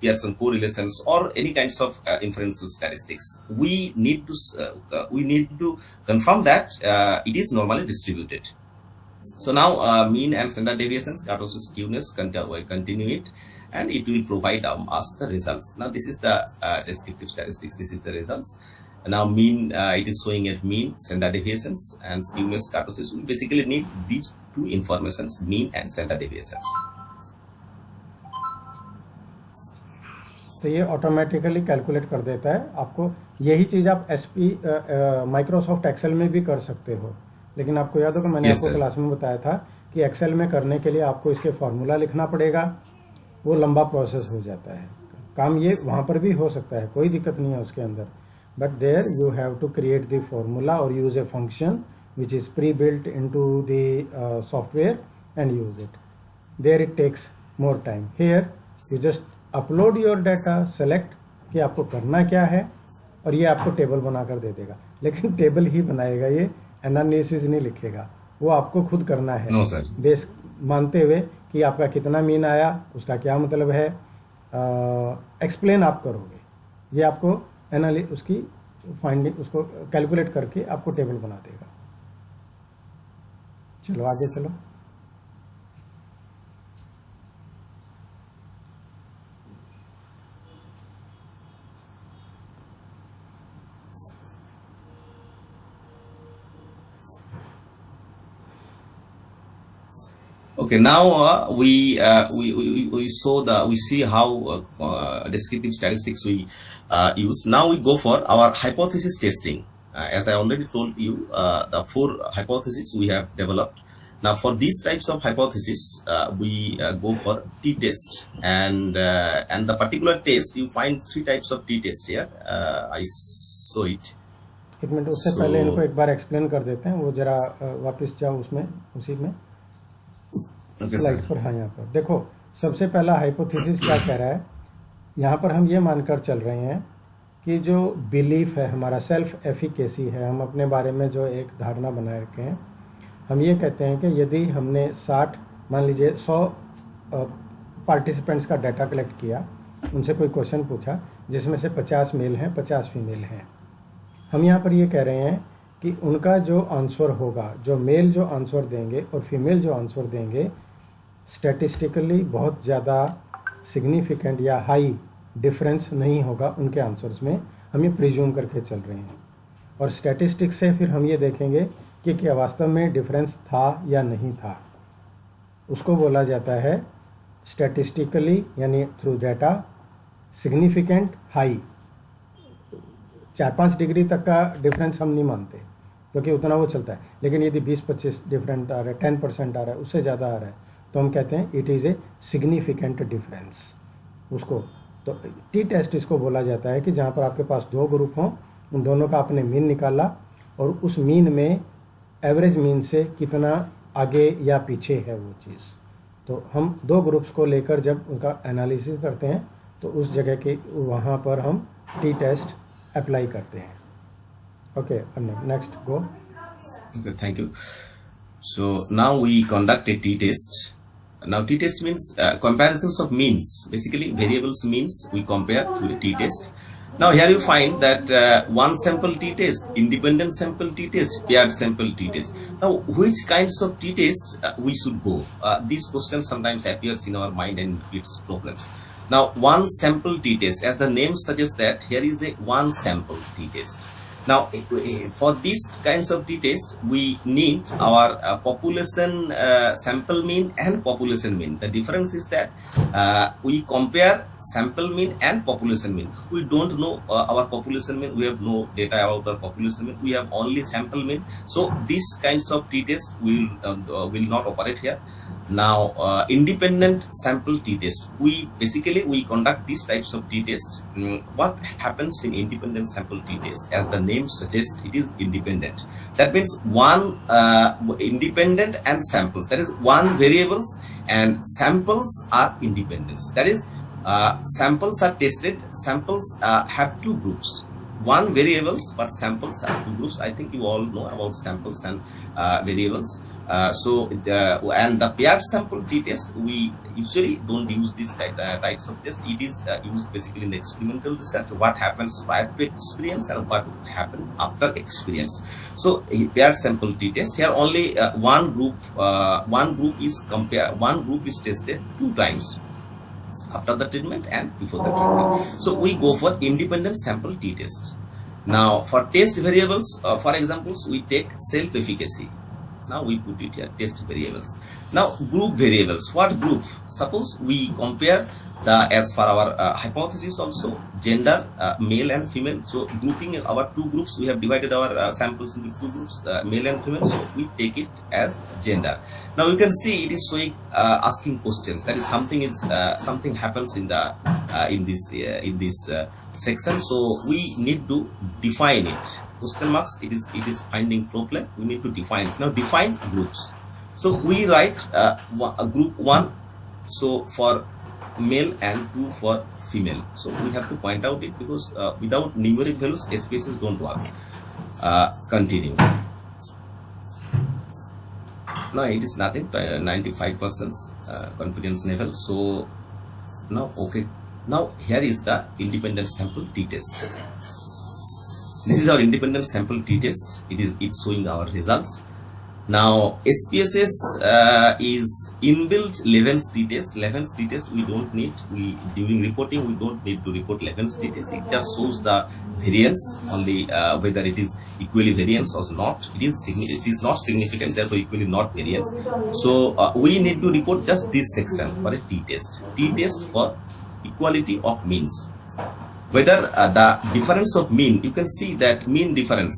Speaker 3: Pearson correlations, or any kinds of inferential statistics. We need to confirm that it is normally distributed. So now mean and standard deviations, kurtosis, skewness, continue it, and it will provide us the results. Now this is the descriptive statistics. This is the results. Now mean, it is showing at mean, standard deviations, and skewness, kurtosis. We basically need these two informations, mean and standard deviations.
Speaker 1: तो ये automatically calculate कर देता है आपको। यही चीज़ आप Microsoft Excel में भी कर सकते हो, लेकिन आपको याद होगा मैंने आपको क्लास में बताया था कि एक्सेल में करने के लिए आपको इसके फॉर्मूला लिखना पड़ेगा, वो लंबा प्रोसेस हो जाता है। काम ये वहाँ पर भी हो सकता है, कोई दिक्कत नहीं है उसके अंदर, but there you have to create the formula और use a function which is pre built into the software and use it. There it takes more time. Here you just upload your data, select कि आपको करना क्या है, और ये आपको table बनाकर दे देगा। लेकिन टेबल ही बनाएगा, ये एनालिसिस नहीं लिखेगा, वो आपको खुद करना है।
Speaker 3: No sir.
Speaker 1: बेस मानते हुए कि आपका कितना मीन आया, उसका क्या मतलब है, एक्सप्लेन आप करोगे। ये आपको उसकी फाइंडिंग, उसको कैलकुलेट करके आपको टेबल बना देगा। चलो आगे चलो।
Speaker 3: Okay, now we see how descriptive statistics we use. Now we go for our hypothesis testing. As I already told you, the 4 hypotheses we have developed. Now for these types of hypothesis, we go for t-test, and the particular test you find 3 types of t-test here. I saw it.
Speaker 1: एक minute, उससे पहले इनको एक बार explain कर देते हैं। वो जरा वापस जाओ उसमें, उसी में स्लाइड पर। हाँ, यहाँ पर देखो, सबसे पहला हाइपोथेसिस क्या कह रहा है। यहाँ पर हम ये मानकर चल रहे हैं कि जो बिलीफ है हमारा, सेल्फ एफिकेसी है, हम अपने बारे में जो एक धारणा बनाए रखे हैं, हम ये कहते हैं कि यदि हमने 60, मान लीजिए 100 पार्टिसिपेंट्स का डाटा कलेक्ट किया, उनसे कोई क्वेश्चन पूछा जिसमें से 50 मेल हैं, 50 फीमेल हैं। हम यहाँ पर ये कह रहे हैं कि उनका जो आंसर होगा, जो मेल जो आंसर देंगे और फीमेल जो आंसर देंगे, स्टैटिस्टिकली बहुत ज़्यादा सिग्निफिकेंट या हाई डिफरेंस नहीं होगा उनके आंसर्स में। हम ये प्रिज्यूम करके चल रहे हैं, और स्टैटिस्टिक्स से फिर हम ये देखेंगे कि क्या वास्तव में डिफरेंस था या नहीं था। उसको बोला जाता है स्टैटिस्टिकली, यानी through data, significant high. 4-5 degree तक का डिफरेंस हम नहीं मानते, क्योंकि उतना वो चलता है। लेकिन यदि 20-25 डिफरेंट आ रहा है, 10% आ रहा है, उससे ज़्यादा आ रहा है, तो हम कहते हैं it is a significant difference. उसको तो टी टेस्ट इसको बोला जाता है कि जहाँ पर आपके पास 2 ग्रुप हों, उन दोनों का आपने मीन निकाला, और उस मीन में एवरेज मीन से कितना आगे या पीछे है वो चीज़। तो हम 2 ग्रुप्स को लेकर जब उनका एनालिसिस करते हैं, तो उस जगह के वहाँ पर हम टी टेस्ट अप्लाई करते हैं। Okay, next go.
Speaker 3: Okay, thank you. So now we conduct a t-test. Now t-test means comparisons of means. Basically variables means we compare to a t-test. Now here you find that one sample t-test, independent sample t-test, paired sample t-test. Now which kinds of t-test we should go? These questions sometimes appears in our mind and creates problems. Now one sample t-test, as the name suggests that here is a one sample t-test. Now for these kinds of t-test we need our population sample mean and population mean. The difference is that we compare sample mean and population mean. We don't know our population mean, we have no data about the population mean, we have only sample mean. So these kinds of t-test will not operate here. Now independent sample t-test, we conduct these types of t-test. What happens in independent sample t-test? As the name suggests, it is independent. That means one independent and samples, that is one variables, and samples are independent. That is samples are tested, samples have 2 groups, one variables but samples have 2 groups. I think you all know about samples and variables. And the paired sample t-test, we usually don't use these types of test. It is used basically in the experimental research, what happens prior to experience and what would happen after experience. So paired sample t-test, here only one group is tested 2 times, after the treatment and before the treatment. So we go for independent sample t-test. Now for test variables, for examples, we take self-efficacy. Now we put it here, test variables. Now group variables, what group? Suppose we compare as for our hypothesis also, gender, male and female. So grouping our 2 groups, we have divided our samples into 2 groups, male and female. So we take it as gender. Now you can see it is showing asking questions. That is something happens in the in this section. So we need to define it. Question marks. It is finding problem. We need to define it. Now define groups. So we write a group 1. So for male and 2 for female. So we have to point out it because without numeric values, SPSS don't work. Continue. Now it is nothing, 95% confidence level. So now okay. Now here is the independent sample t-test. This is our independent sample t-test. It's showing our results. Now SPSS is inbuilt Leven's t-test. Leven's t-test we don't need. During reporting we don't need to report Leven's t-test. It just shows the variance only, whether it is equally variance or not. It is not significant, therefore equally not variance. So we need to report just this section for a t-test. T-test for equality of means. Whether the difference of mean, you can see that mean difference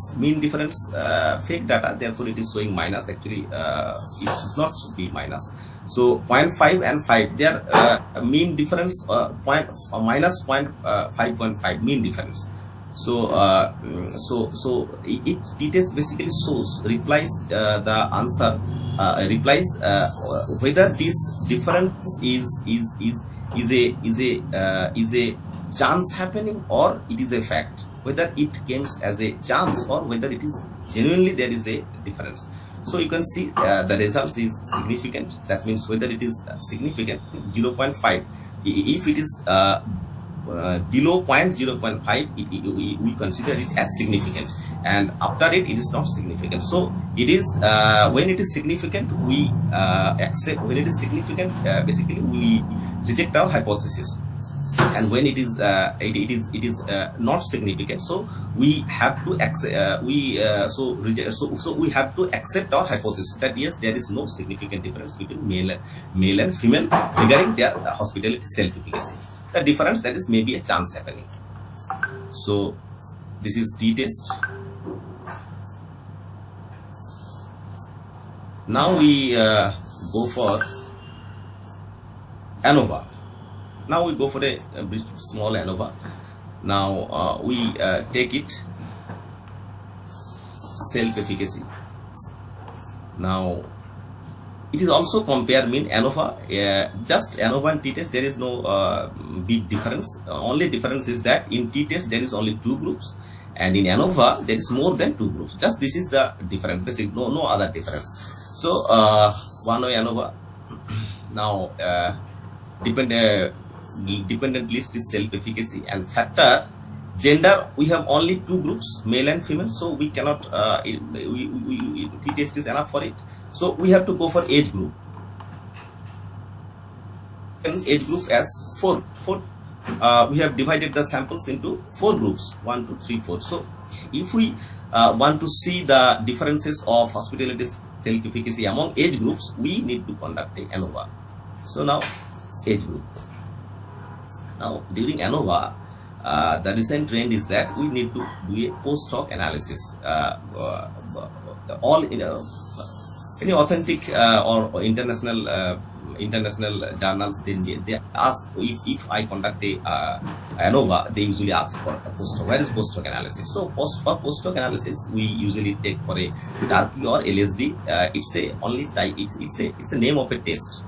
Speaker 3: fake data, therefore it is showing minus. Actually it should not be minus. So 0.5 and 5, they are mean difference minus 5.5 mean difference. So it t-test basically replies the answer replies whether this difference is a chance happening or it is a fact, whether it comes as a chance or whether it is genuinely there is a difference. So you can see the results is significant. That means whether it is significant 0.5. If it is below 0.05, we consider it as significant, and after it is not significant. So it is when it is significant we accept. When it is significant, basically we reject our hypothesis. And when it is not significant, so we have to accept we have to accept our hypothesis that yes, there is no significant difference between male and female regarding their hospitality self-efficacy. The difference, that is maybe a chance happening. So this is t-test. Now we go for ANOVA. Now we go for a small ANOVA. Now we take it self-efficacy. Now it is also compare mean ANOVA. Just ANOVA and t-test, there is no big difference. Only difference is that in t-test there is only 2 groups, and in ANOVA there is more than 2 groups. Just this is the difference. Basic, no other difference. So one way ANOVA. Now dependent list is self-efficacy, and factor gender, we have only 2 groups, male and female, so we cannot t-test is enough for it. So we have to go for age group. And age group as 4. We have divided the samples into 4 groups, 1, 2, 3, 4. So if we want to see the differences of hospitality self-efficacy among age groups, we need to conduct a ANOVA. So now age group. Now during ANOVA, the recent trend is that we need to do a post-hoc analysis. Any authentic or international journals, they ask if I conduct a ANOVA, they usually ask for a post-hoc. Where is post-hoc analysis? So for post-hoc analysis, we usually take for a TARPI or LSD. It's a name of a test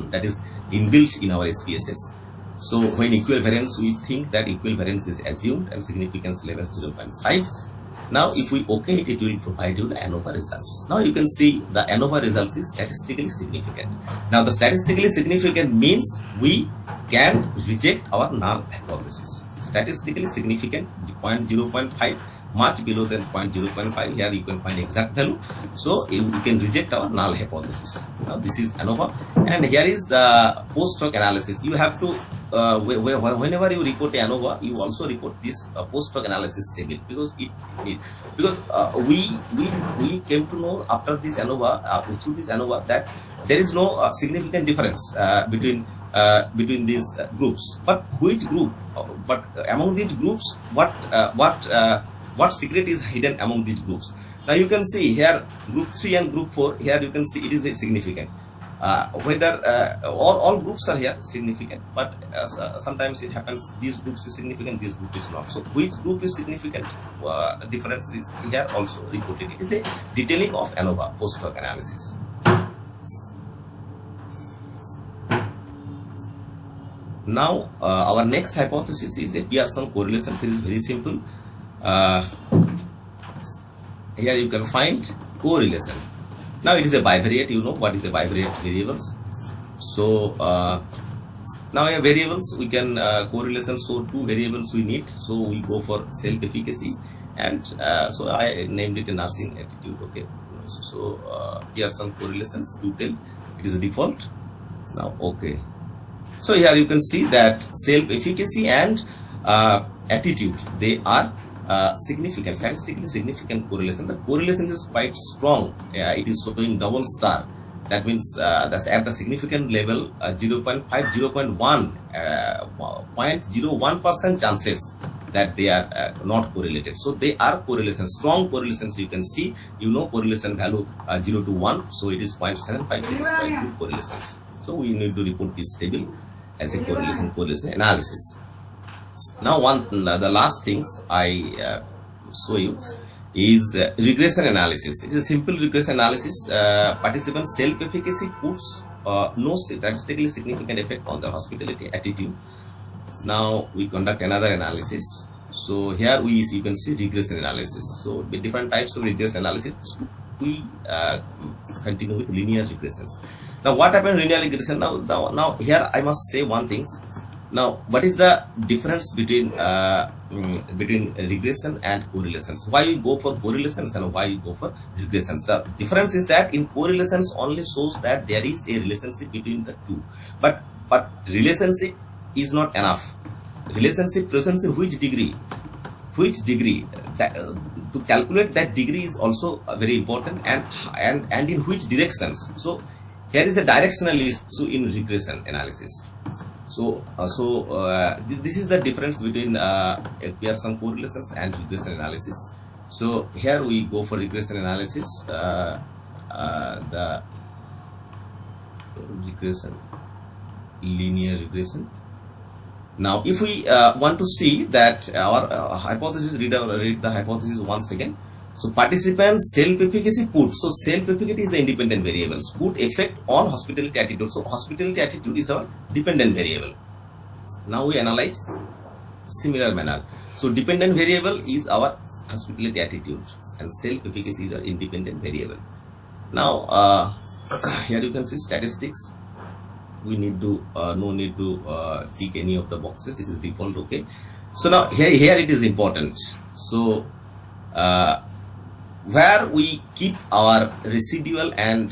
Speaker 3: that is inbuilt in our SPSS. So when equivalence, we think that equivalence is assumed and significance level is 0.5. Now if we OK it, it will provide you the ANOVA results. Now you can see the ANOVA results is statistically significant. Now the statistically significant means we can reject our null hypothesis. Statistically significant 0.5, much below than 0.5. Here you can find exact value, so you can reject our null hypothesis. Now this is ANOVA, and here is the post hoc analysis. You have to whenever you report ANOVA, you also report this post hoc analysis table, because we came to know after this ANOVA, through this ANOVA, that there is no significant difference between these groups. But which group? But among these groups, what secret is hidden among these groups? Now you can see here group 3 and group 4. Here you can see it is a significant. Whether all groups are here significant, but sometimes it happens these groups is significant, this group is not. So which group is significant? Difference is here also reported. It is a detailing of ANOVA, post hoc analysis. Now our next hypothesis is a Pearson correlation series. Very simple. Here you can find correlation. Now it is a bivariate. You know what is a bivariate variables. So now here variables we can correlation. So two variables we need. So we go for self-efficacy, and so I named it a nursing attitude. Okay. So Pearson correlations total. It is a default. Now okay. So here you can see that self-efficacy and attitude, they are significant, statistically significant correlation. The correlation is quite strong. It is showing double star. That means that's at the significant level 0.5, 0.1, 0.01% chances that they are not correlated. So they are correlations, strong correlations. You can see, you know, correlation value 0 to 1. So it is 0.75, it is 0.2 correlations. So we need to report this table as a correlation analysis. Now the last things I show you is regression analysis. It is a simple regression analysis. Participants self-efficacy puts no statistically significant effect on the hospitality attitude. Now we conduct another analysis. So here you can see regression analysis. So with different types of regression analysis, we continue with linear regressions. Now what happened in linear regression? Now here I must say one thing. Now what is the difference between regression and correlations? Why you go for correlations and why you go for regressions? The difference is that in correlations only shows that there is a relationship between the two, but relationship is not enough. Relationship presents in which degree that, to calculate that degree is also very important, and in which directions. So here is a directional issue in regression analysis. So this is the difference between Pearson correlations and regression analysis. So here we go for regression analysis. The regression, linear regression. Now if we want to see that our hypothesis, read the hypothesis once again. So participants self-efficacy put. So self-efficacy is the independent variables. Put effect on hospitality attitude. So hospitality attitude is our dependent variable. Now we analyze similar manner. So dependent variable is our hospitality attitude, and self-efficacy is our independent variable. Now here you can see statistics. We need to no need to tick any of the boxes. It is default. Okay. So now here it is important. So where we keep our residual and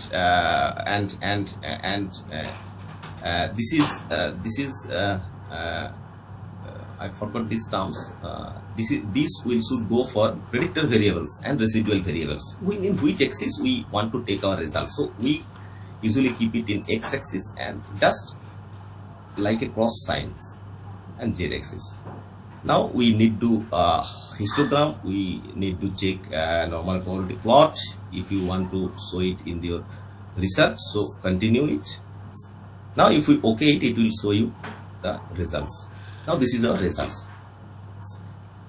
Speaker 3: this is I forgot these terms. This we should go for predictor variables and residual variables. In which axis we want to take our results. So we usually keep it in x-axis and just like a cross sign, and z-axis. Now we need to histogram. We need to check normal probability plot if you want to show it in your research. So continue it. Now if we OK it, it will show you the results. Now this is our results.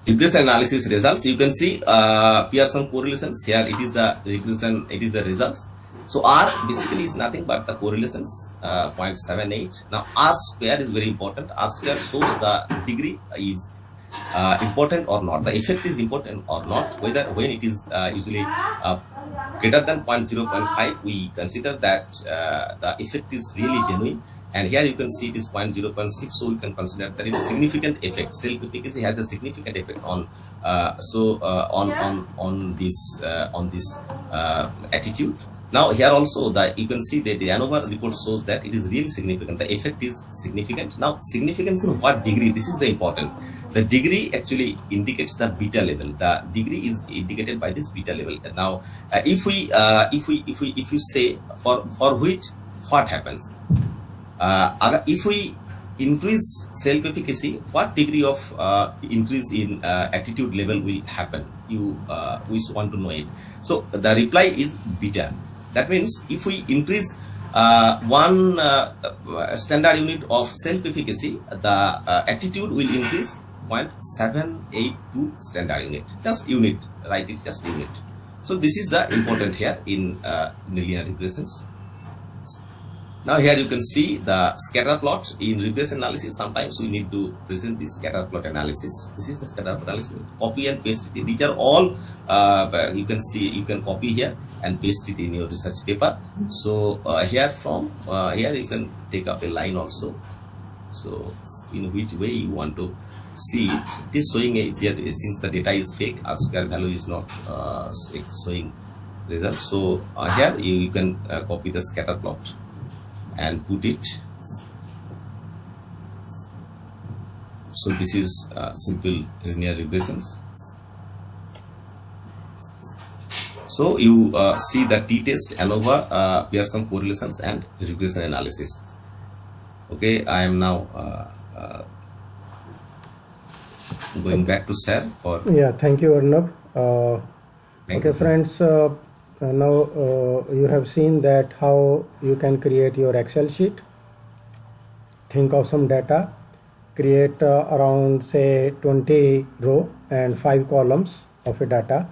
Speaker 3: Regression analysis results. You can see Pearson correlations. Here it is the regression. It is the results. So R basically is nothing but the correlations 0.78. Now R square is very important. R square shows the degree is important or not, the effect is important or not, whether when it is usually greater than 0.0.5, we consider that the effect is really genuine. And here you can see it is 0.6, so we can consider that it is significant effect. Self-efficacy has a significant effect on on this attitude. Now here also you can see that the ANOVA report shows that it is really significant. The effect is significant. Now significance in what degree? This is the important. The degree actually indicates the beta level. The degree is indicated by this beta level. Now if you say for which what happens? If we increase self-efficacy, what degree of increase in attitude level will happen? We want to know it. So the reply is beta. That means if we increase one standard unit of self-efficacy, the attitude will increase 0.782 standard unit. Just unit, write it, just unit. So this is the important here in linear regressions. Now here you can see the scatter plot in regression analysis. Sometimes we need to present this scatter plot analysis. This is the scatter plot analysis. Copy and paste it. These are all you can see. You can copy here and paste it in your research paper. So here you can take up a line also. So in which way you want to see it. It is showing since the data is fake, our square value is not showing result. So here you can copy the scatter plot and put it. So this is simple linear regressions. So you see the t-test, ANOVA, Pearson correlations and regression analysis. Okay, I am now going back to Sir for
Speaker 1: thank you, Arnab.
Speaker 3: Thank
Speaker 1: Okay,
Speaker 3: you, sir.
Speaker 1: friends, now you have seen that how you can create your Excel sheet. Think of some data, create around say 20 row and 5 columns of a data,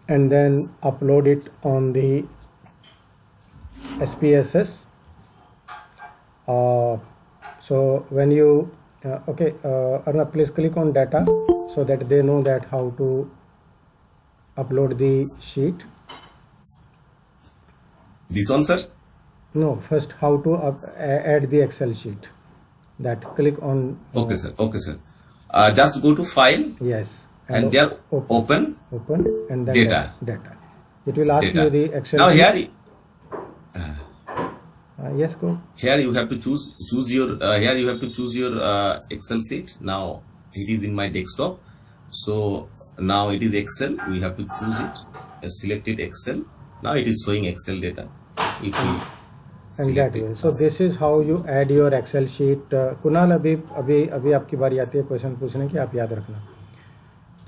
Speaker 1: and then upload it on the SPSS. So when you Arnab, please click on data so that they know that how to upload the sheet.
Speaker 3: This one, sir?
Speaker 1: No, first how to add the Excel sheet. That click on.
Speaker 3: Okay, sir. Okay, sir. Just go to file.
Speaker 1: Yes.
Speaker 3: And there open
Speaker 1: and then
Speaker 3: data.
Speaker 1: Data. It will ask
Speaker 3: Data.
Speaker 1: you the Excel
Speaker 3: Now
Speaker 1: sheet.
Speaker 3: here.
Speaker 1: Yes, go.
Speaker 3: Here you have to choose your here you have to choose your Excel sheet. Now it is in my desktop, so now it is Excel. We have to choose it. Select it Excel. Now it is showing Excel data. If we
Speaker 1: And
Speaker 3: select
Speaker 1: that way.
Speaker 3: it.
Speaker 1: So this is how you add your Excel sheet. Kunal अभी आपकी बारी आती है question पूछने की, आप याद रखना.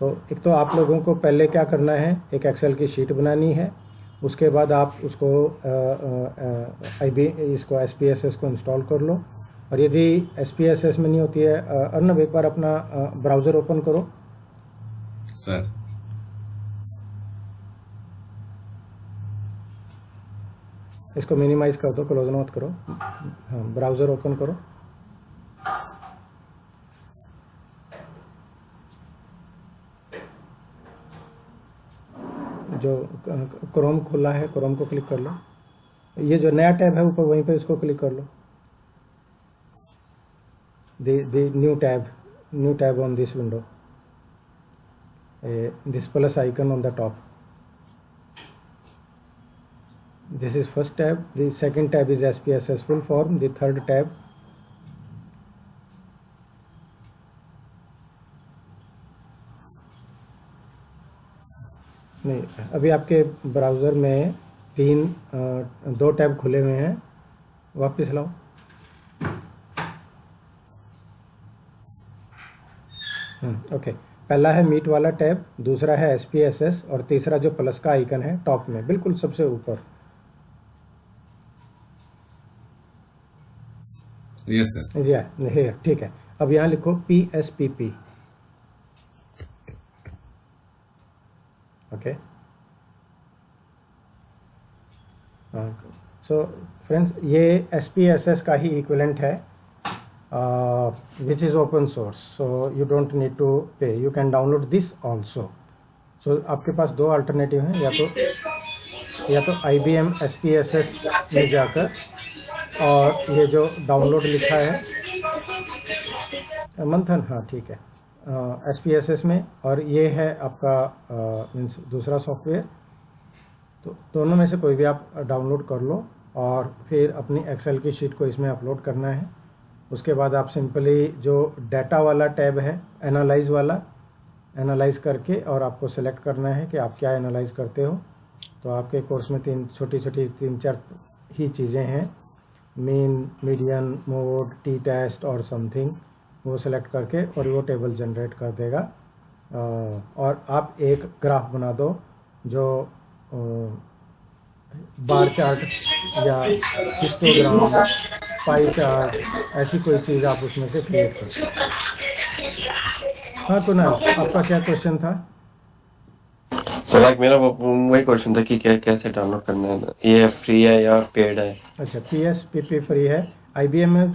Speaker 1: तो एक तो आप लोगों को पहले क्या करना है, एक एक्सेल की शीट बनानी है. उसके बाद आप उसको इसको SPSS को इंस्टॉल कर लो. और यदि SPSS में नहीं होती है, अर्नब एक बार अपना ब्राउज़र ओपन करो.
Speaker 3: सर
Speaker 1: इसको मिनिमाइज कर दो, क्लोज मत करो. हाँ, ब्राउज़र ओपन करो. जो क्रोम खुला है, क्रोम को क्लिक कर लो. ये जो नया टैब है ऊपर, वहीं पे इसको क्लिक कर लो. the new tab on this window, this plus icon on the top. This is first tab. The second tab is SPSS full form. The third tab नहीं, अभी आपके ब्राउज़र में दो टैब खुले हुए हैं. वापस लाओ. ओके, पहला है मीट वाला टैब, दूसरा है SPSS और तीसरा जो प्लस का आइकन है टॉप में बिल्कुल सबसे ऊपर.
Speaker 3: Yes sir.
Speaker 1: ये ठीक है. अब यहाँ लिखो PSPP. ओके. सो फ्रेंड्स, ये SPSS का ही इक्विवेलेंट है. which is open source, so you don't need to pay. You can download this also. So आपके पास दो अल्टरनेटिव हैं, या तो IBM SPSS में जाकर, और ये जो डाउनलोड लिखा है मंथन, हाँ ठीक है, SPSS में, और ये है आपका मीन्स दूसरा सॉफ्टवेयर। तो दोनों में से कोई भी आप डाउनलोड कर लो और फिर अपनी एक्सेल की शीट को इसमें अपलोड करना है। उसके बाद आप सिंपली जो डाटा वाला टैब है, एनालाइज वाला, एनालाइज करके और आपको सेलेक्ट करना है कि आप क्या एनालाइज करते हो। तो आपके कोर्स में तीन चार ही चीज़ें हैं, mean, median, mode, T test और समथिंग। वो सेलेक्ट करके और वो टेबल जनरेट कर देगा। और आप एक ग्राफ बना दो जो बार चार्ट या हिस्टोग्राम, पाई चार्ट, ऐसी कोई चीज़ आप उसमें से क्रिएट कर सकते। हाँ कुणाल, आपका क्या क्वेश्चन था?
Speaker 2: लाइक मेरा वही क्वेश्चन था कि कैसे डाउनलोड करना है, ये फ्री है या पेड है? अच्छा,
Speaker 1: PSPP फ्री है, IBM में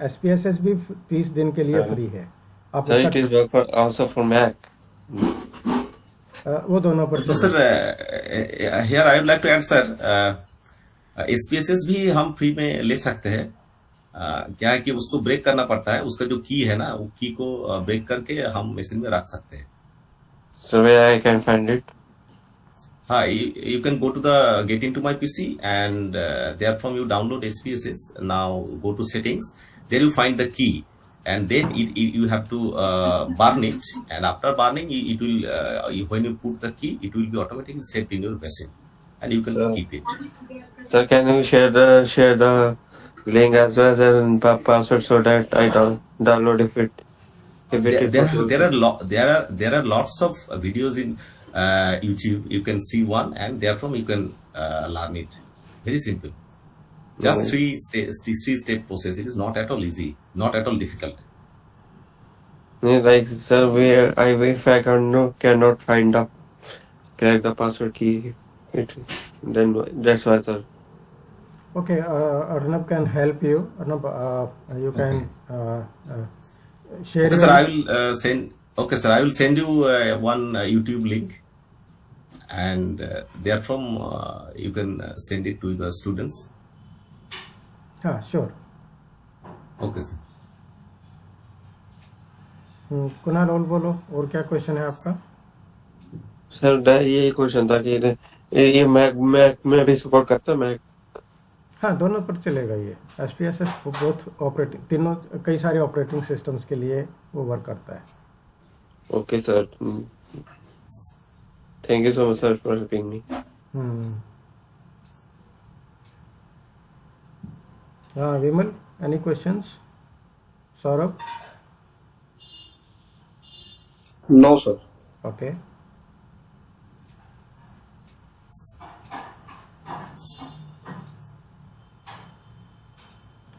Speaker 1: SPSS भी 30 दिन के लिए फ्री है। आप
Speaker 2: it is work for also for Mac,
Speaker 1: वो दोनों पर।
Speaker 3: तो sir here I would like to add sir, SPSS भी हम फ्री में ले सकते हैं। क्या है कि उसको ब्रेक करना पड़ता है, उसका जो की है ना, वो की को ब्रेक करके हम मशीन में रख सकते हैं।
Speaker 2: So where I can find it?
Speaker 3: हाँ, you can go to the get into my PC and there from you download SPSS. Now go to settings, there you find the key and then you have to burn it, and after burning it will when you put the key it will be automatically saved in your machine and you can keep it.
Speaker 2: Sir, can you share the link as well as password so that I download if it
Speaker 3: there are lots of videos in YouTube. You can see one and therefrom you can learn it. Very simple. Just three step process. It is not at all easy, not at all difficult.
Speaker 2: Like sir, if I cannot find crack the password key, then that's why sir.
Speaker 1: Okay, Arnab can help you. Arnab, you can share.
Speaker 3: Okay, sir, I will send. Okay, sir, I will send you one YouTube link, and therefrom you can send it to the students.
Speaker 1: हाँ, sure.
Speaker 3: Okay, sir.
Speaker 1: Kunal और बोलो, और क्या question है आपका?
Speaker 2: Sir यही question था कि ये मैक में भी सपोर्ट करता है मैक?
Speaker 1: हाँ, दोनों पर चलेगा ये। SPSS बहुत ऑपरेटिंग, तीनों कई सारे ऑपरेटिंग सिस्टम्स के लिए वो वर्क करता है।
Speaker 2: Okay sir, thank you so much sir for helping me.
Speaker 1: हाँ Vimal, any questions? Saurabh?
Speaker 4: No sir.
Speaker 1: Okay,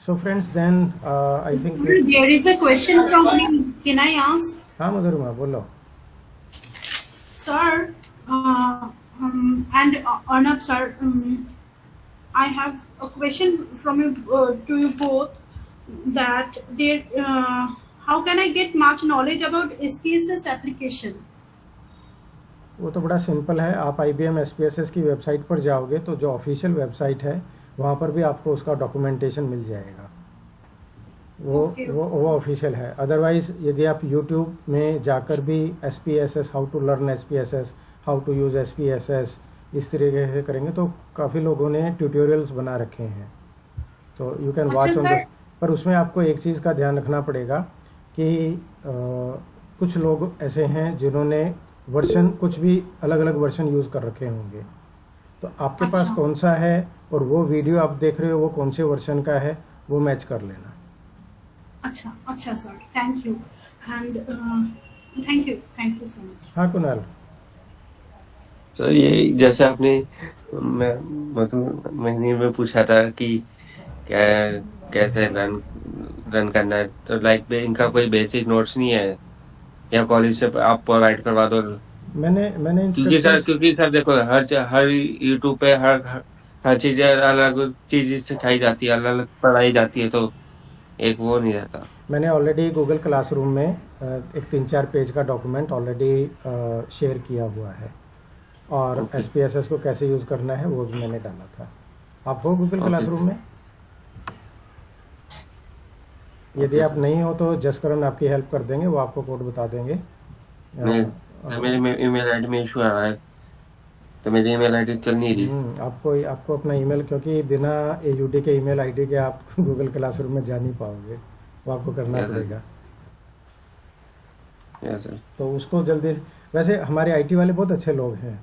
Speaker 1: so friends, then I think
Speaker 5: there is a question from me. Can I ask?
Speaker 1: हाँ मधुरमा बोलो।
Speaker 5: Sir, and Arnab sir, I have a question from you to you both, that there how can I get much knowledge about SPSS application?
Speaker 1: वो तो बड़ा simple है। आप IBM SPSS की website पर जाओगे तो जो ऑफिशियल वेबसाइट है वहाँ पर भी आपको उसका डॉक्यूमेंटेशन मिल जाएगा। वो ऑफिशियल है। अदरवाइज यदि आप YouTube में जाकर भी SPSS, how to learn SPSS, how to use SPSS, इस तरीके से करेंगे तो काफ़ी लोगों ने ट्यूटोरियल्स बना रखे हैं, तो यू कैन वॉच ऑन। पर उसमें आपको एक चीज़ का ध्यान रखना पड़ेगा कि कुछ लोग ऐसे हैं जिन्होंने वर्जन, कुछ भी अलग अलग वर्जन यूज़ कर रखे होंगे, तो आपके पास कौन सा है और वो वीडियो आप देख रहे हो वो कौन से वर्जन का है, वो मैच कर लेना।
Speaker 5: अच्छा sir, thank you and thank you so much.
Speaker 1: हाँ कुणाल।
Speaker 2: तो ये जैसे आपने महीने में पूछा था कि कैसे रन करना है, तो लाइक इनका कोई बेसिक नोट्स नहीं है या कॉलेज से आप प्रोवाइड करवा दो? मैंने क्योंकि सर देखो हर यूट्यूब पे हर चीज अलग चीज सिखाई जाती है, अलग अलग पढ़ाई जाती है, तो एक वो नहीं रहता।
Speaker 1: मैंने ऑलरेडी गूगल क्लासरूम में एक 3-4 पेज का डॉक्यूमेंट ऑलरेडी शेयर किया हुआ है, और
Speaker 2: Okay.
Speaker 1: SPSS को कैसे यूज़ करना है वो भी मैंने डाला था। आप हो गूगल
Speaker 2: Okay.
Speaker 1: क्लासरूम में? यदि आप नहीं हो तो जसकरण आपकी हेल्प कर देंगे, वो आपको कोड बता देंगे।
Speaker 2: मेरे ईमेल आईडी में इशू आ रहा है, तो मेरी ईमेल आईडी चल नहीं रही।
Speaker 1: आपको अपना ईमेल, क्योंकि बिना AUD के ईमेल आईडी के आप गूगल क्लासरूम में जा नहीं पाओगे, वो आपको करना
Speaker 2: Yes, sir.
Speaker 1: पड़ेगा।
Speaker 2: Yes sir.
Speaker 1: तो उसको जल्दी, वैसे हमारे IT वाले बहुत अच्छे लोग हैं,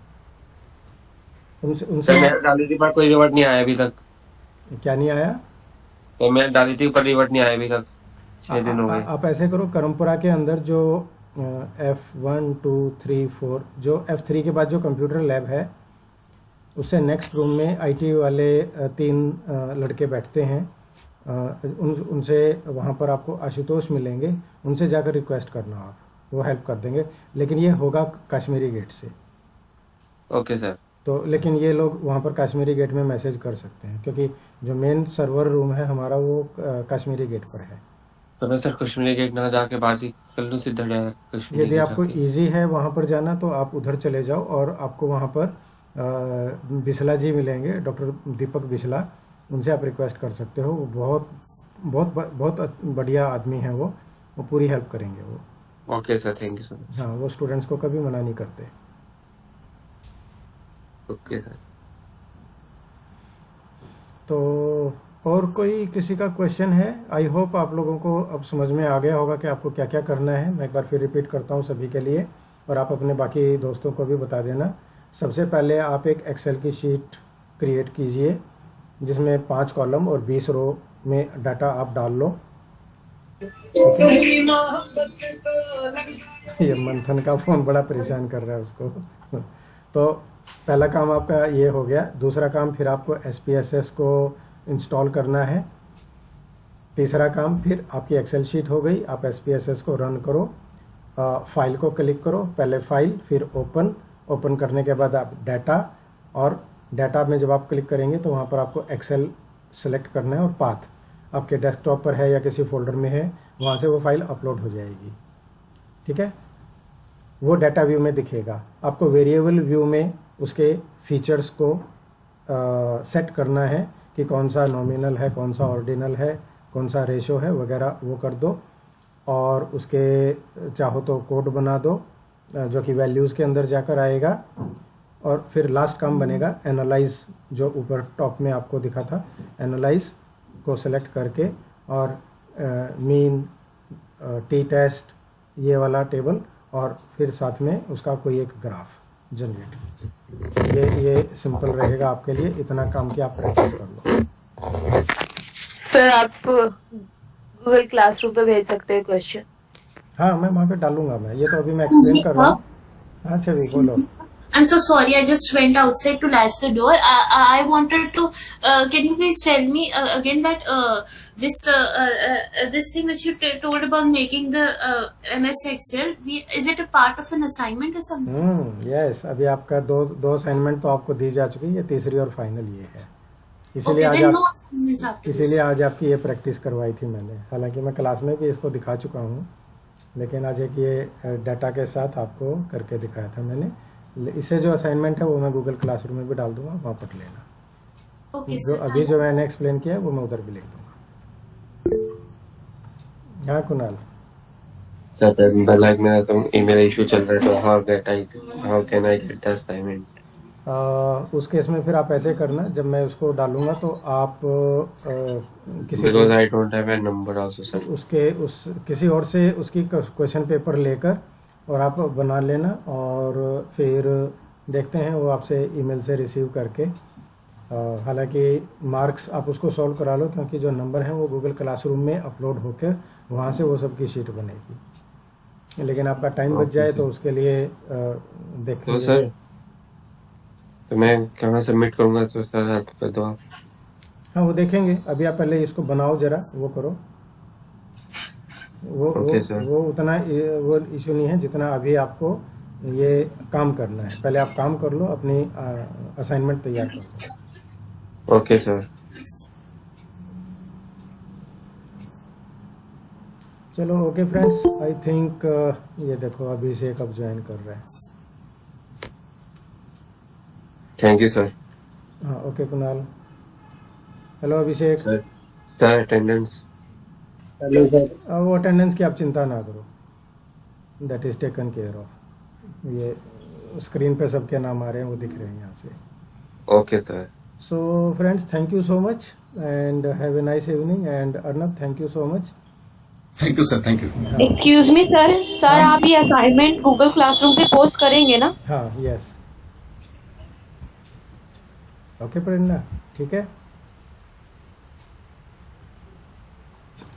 Speaker 1: उनसे
Speaker 2: मैं डाली थी पर कोई रिवर्ट नहीं आया अभी तक।
Speaker 1: क्या नहीं आया?
Speaker 2: तो मैं डाली थी पर रिवर्ट नहीं आया अभी तक, 6 दिन हो गए।
Speaker 1: आप ऐसे करो, करमपुरा के अंदर जो F1 2 3 4 जो F3 के बाद जो कंप्यूटर लैब है, उससे नेक्स्ट रूम में IT वाले 3 लड़के बैठते हैं। उनसे वहाँ पर आपको आशुतोष मिलेंगे, उनसे जाकर रिक्वेस्ट करना, आप वो हेल्प कर देंगे। लेकिन ये होगा कश्मीरी गेट से।
Speaker 2: Okay sir.
Speaker 1: तो लेकिन ये लोग वहाँ पर कश्मीरी गेट में मैसेज कर सकते हैं, क्योंकि जो मेन सर्वर रूम है हमारा वो कश्मीरी गेट पर है।
Speaker 2: तो मैं सर कश्मीरी गेट ना जाके बात ही कर लूँ सीधा डायरेक्ट कश्मीरी
Speaker 1: यदि
Speaker 2: गेट
Speaker 1: आपको
Speaker 2: जाके?
Speaker 1: इजी है वहाँ पर जाना तो आप उधर चले जाओ, और आपको वहाँ पर बिस्ला जी मिलेंगे, डॉक्टर दीपक बिस्ला, उनसे आप रिक्वेस्ट कर सकते हो। वो बहुत बहुत बहुत बढ़िया आदमी है, वो पूरी हेल्प करेंगे वो।
Speaker 2: Okay sir, thank you sir.
Speaker 1: हाँ, वो स्टूडेंट्स को कभी मना नहीं करते।
Speaker 2: Okay sir.
Speaker 1: तो और कोई किसी का क्वेश्चन है? आई होप आप लोगों को अब समझ में आ गया होगा कि आपको क्या क्या करना है। मैं एक बार फिर रिपीट करता हूँ सभी के लिए, और आप अपने बाकी दोस्तों को भी बता देना। सबसे पहले आप एक एक्सेल की शीट क्रिएट कीजिए, जिसमें 5 कॉलम और 20 रो में डाटा आप डाल लो। ये मंथन का फोन बड़ा परेशान कर रहा है उसको। तो पहला काम आपका ये हो गया। दूसरा काम फिर आपको SPSS को इंस्टॉल करना है। तीसरा काम फिर आपकी एक्सेल शीट हो गई, आप SPSS को रन करो। फाइल को क्लिक करो, पहले फाइल फिर ओपन करने के बाद आप डाटा, और डाटा में जब आप क्लिक करेंगे तो वहाँ पर आपको एक्सेल सेलेक्ट करना है, और पाथ आपके डेस्कटॉप पर है या किसी फोल्डर में है, वहाँ से वो फाइल अपलोड हो जाएगी। ठीक है, वो डाटा व्यू में दिखेगा। आपको वेरिएबल व्यू में उसके फीचर्स को सेट करना है कि कौन सा नॉमिनल है, कौन सा ऑर्डिनल है, कौन सा रेशो है वगैरह, वो कर दो। और उसके चाहो तो कोड बना दो जो कि वैल्यूज़ के अंदर जाकर आएगा। और फिर लास्ट काम बनेगा एनालाइज, जो ऊपर टॉप में आपको दिखा था, एनालाइज को सेलेक्ट करके, और मीन, टी टेस्ट, ये वाला टेबल, और फिर साथ में उसका कोई एक ग्राफ जनरेट। ये सिंपल रहेगा आपके लिए। इतना काम की आप प्रैक्टिस कर लो।
Speaker 6: सर आप गूगल क्लासरूम पे भेज सकते हैं क्वेश्चन।
Speaker 1: हाँ, मैं वहाँ पे डालूंगा। मैं ये तो अभी मैं एक्सप्लेन कर रहा हूँ। हाँ छवि, बोलो।
Speaker 7: I'm so sorry. I just went outside to latch the door. I wanted to. Can you please tell me again that this thing which you told about making the MS Excel? Is it a part of an assignment or something?
Speaker 1: Yes, अभी आपका दो assignment तो आपको दी जा चुकी है, ये तीसरी और फाइनल ये है। इसीलिए
Speaker 7: Okay,
Speaker 1: आज
Speaker 7: then
Speaker 1: आप
Speaker 7: no assignments after this.
Speaker 1: इसीलिए आज आपकी ये प्रैक्टिस करवाई थी मैंने। हालांकि मैं क्लास में भी इसको दिखा चुका हूँ, लेकिन आज एक ये डाटा के साथ आपको करके दिखाया था मैंने। इससे जो असाइनमेंट है वो मैं गूगल क्लासरूम में भी डाल दूंगा, वहाँ पढ़ लेना।
Speaker 7: Okay,
Speaker 1: जो
Speaker 7: sir.
Speaker 1: अभी
Speaker 7: thanks.
Speaker 1: जो मैंने एक्सप्लेन किया है वो मैं उधर भी लिख दूंगा। हाँ कुणाल।
Speaker 2: लाइक मेरा तो ईमेल इशू चल रहा है, तो how can I get the assignment?
Speaker 1: उस केस में फिर आप ऐसे करना, जब मैं उसको डालूंगा तो आप किसी
Speaker 2: because I don't have a number also sir.
Speaker 1: किसी और से उसकी क्वेश्चन पेपर लेकर और आप बना लेना, और फिर देखते हैं वो आपसे ईमेल से रिसीव करके। हालांकि मार्क्स आप उसको सॉल्व करा लो, क्योंकि जो नंबर हैं वो गूगल क्लासरूम में अपलोड होकर वहाँ से वो सबकी शीट बनेगी। लेकिन आपका टाइम बच जाए तो उसके लिए देख
Speaker 2: तो
Speaker 1: लीजिए।
Speaker 2: सर, तो मैं कहाँ सबमिट करूँगा? तो सर हेल्प कर दो आप।
Speaker 1: हाँ, वो देखेंगे। अभी आप पहले इसको बनाओ, जरा वो करो। वो उतना वो इशू नहीं है जितना अभी आपको ये काम करना है। पहले आप काम कर लो, अपनी असाइनमेंट तैयार कर लो।
Speaker 2: Okay sir.
Speaker 1: चलो ओके फ्रेंड्स, आई थिंक ये देखो अभिषेक अब ज्वाइन कर रहे हैं.
Speaker 2: Thank you sir.
Speaker 1: हाँ okay Kunal. Hello Abhishek.
Speaker 2: Sir attendance.
Speaker 4: Hello sir.
Speaker 1: वो अटेंडेंस की आप चिंता ना करो, that is taken care of. ये स्क्रीन पे सबके नाम आ रहे हैं, वो दिख रहे हैं यहाँ से.
Speaker 2: Okay sir.
Speaker 1: So friends, thank you so much and have a nice evening. And Arnab, thank you so much.
Speaker 3: Thank you sir, thank you.
Speaker 6: Excuse me sir, sir आप ये असाइनमेंट गूगल क्लासरूम पे पोस्ट करेंगे ना?
Speaker 1: हाँ yes. Okay प्रेरणा, ठीक है.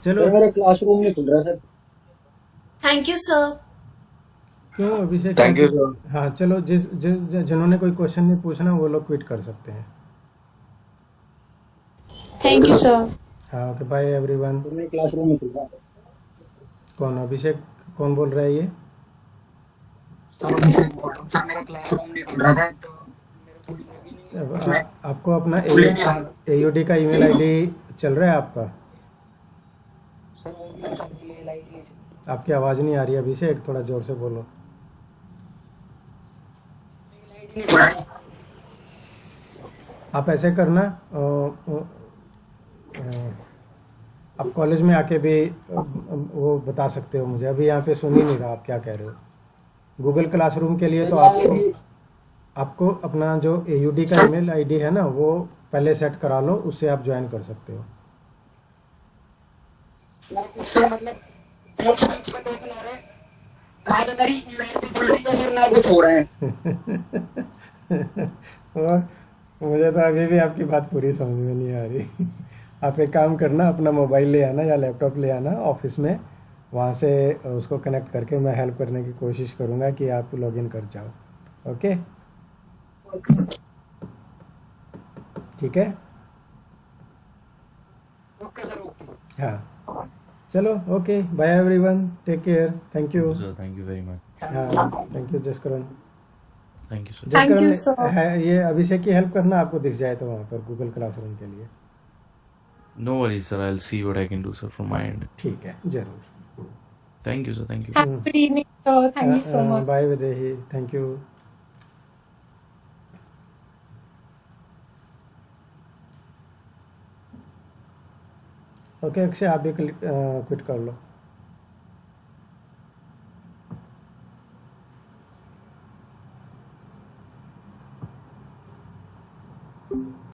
Speaker 1: चलो.
Speaker 4: Sir मेरा क्लासरूम नहीं खुल रहा सर.
Speaker 7: Thank you, sir.
Speaker 1: क्यों अभिषेक?
Speaker 2: Thank you sir.
Speaker 1: हाँ चलो, जिन्होंने कोई क्वेश्चन नहीं पूछना वो लोग क्विट कर सकते हैं.
Speaker 8: Thank you sir.
Speaker 1: हाँ ओके, बाय एवरीवन.
Speaker 4: सर मेरा क्लासरूम नहीं खुल रहा.
Speaker 1: कौन अभिषेक, कौन बोल रहा है ये?
Speaker 4: सर अभिषेक बोल रहा हूँ. सर मेरा क्लासरूम नहीं खुल रहा था तो
Speaker 1: आपको अपना AUD का ईमेल आईडी चल रहा है आपका?
Speaker 4: सर वो मेरे साथ ईमेल आईडी नहीं चल.
Speaker 1: आपकी आवाज़ नहीं आ रही अभिषेक, थोड़ा जोर से बोलो. आप ऐसे करना, आप कॉलेज में आके भी वो बता सकते हो मुझे. अभी यहाँ पे सुन ही नहीं रहा आप क्या कह रहे हो. गूगल क्लासरूम के लिए तो आपको अपना जो AUD का ईमेल आईडी है ना, वो पहले सेट करा लो, उससे आप ज्वाइन कर सकते हो.
Speaker 4: उससे मतलब बीच बीच में लोग आ रहे हैं, आज मेरी ईमेल भी खुल रही है सर, ना कुछ हो रहा है.
Speaker 1: और मुझे तो अभी भी आपकी बात पूरी समझ में नहीं आ रही. आप एक काम करना, अपना मोबाइल ले आना या लैपटॉप ले आना ऑफिस में, वहाँ से उसको कनेक्ट करके मैं हेल्प करने की कोशिश करूँगा कि आप लॉगिन कर जाओ. ओके ठीक है.
Speaker 4: Okay sir, okay.
Speaker 1: हाँ चलो okay, bye everyone, take care. Thank you.
Speaker 9: Sir thank you very much.
Speaker 1: हाँ thank you Jaskaran.
Speaker 9: Thank you sir.
Speaker 8: Thank you,
Speaker 1: Jaskaran
Speaker 8: sir.
Speaker 1: है, ये अभिषेक की हेल्प करना, आपको दिख जाए तो वहाँ पर गूगल क्लासरूम के लिए.
Speaker 9: No worries sir, I will see what I can do sir from my end.
Speaker 1: ठीक है, जरूर.
Speaker 9: Thank you sir, thank you.
Speaker 8: Have a good evening, sir. Thank you so much.
Speaker 1: Bye Videhi, thank you. Okay Akshay, आप भी quit कर लो.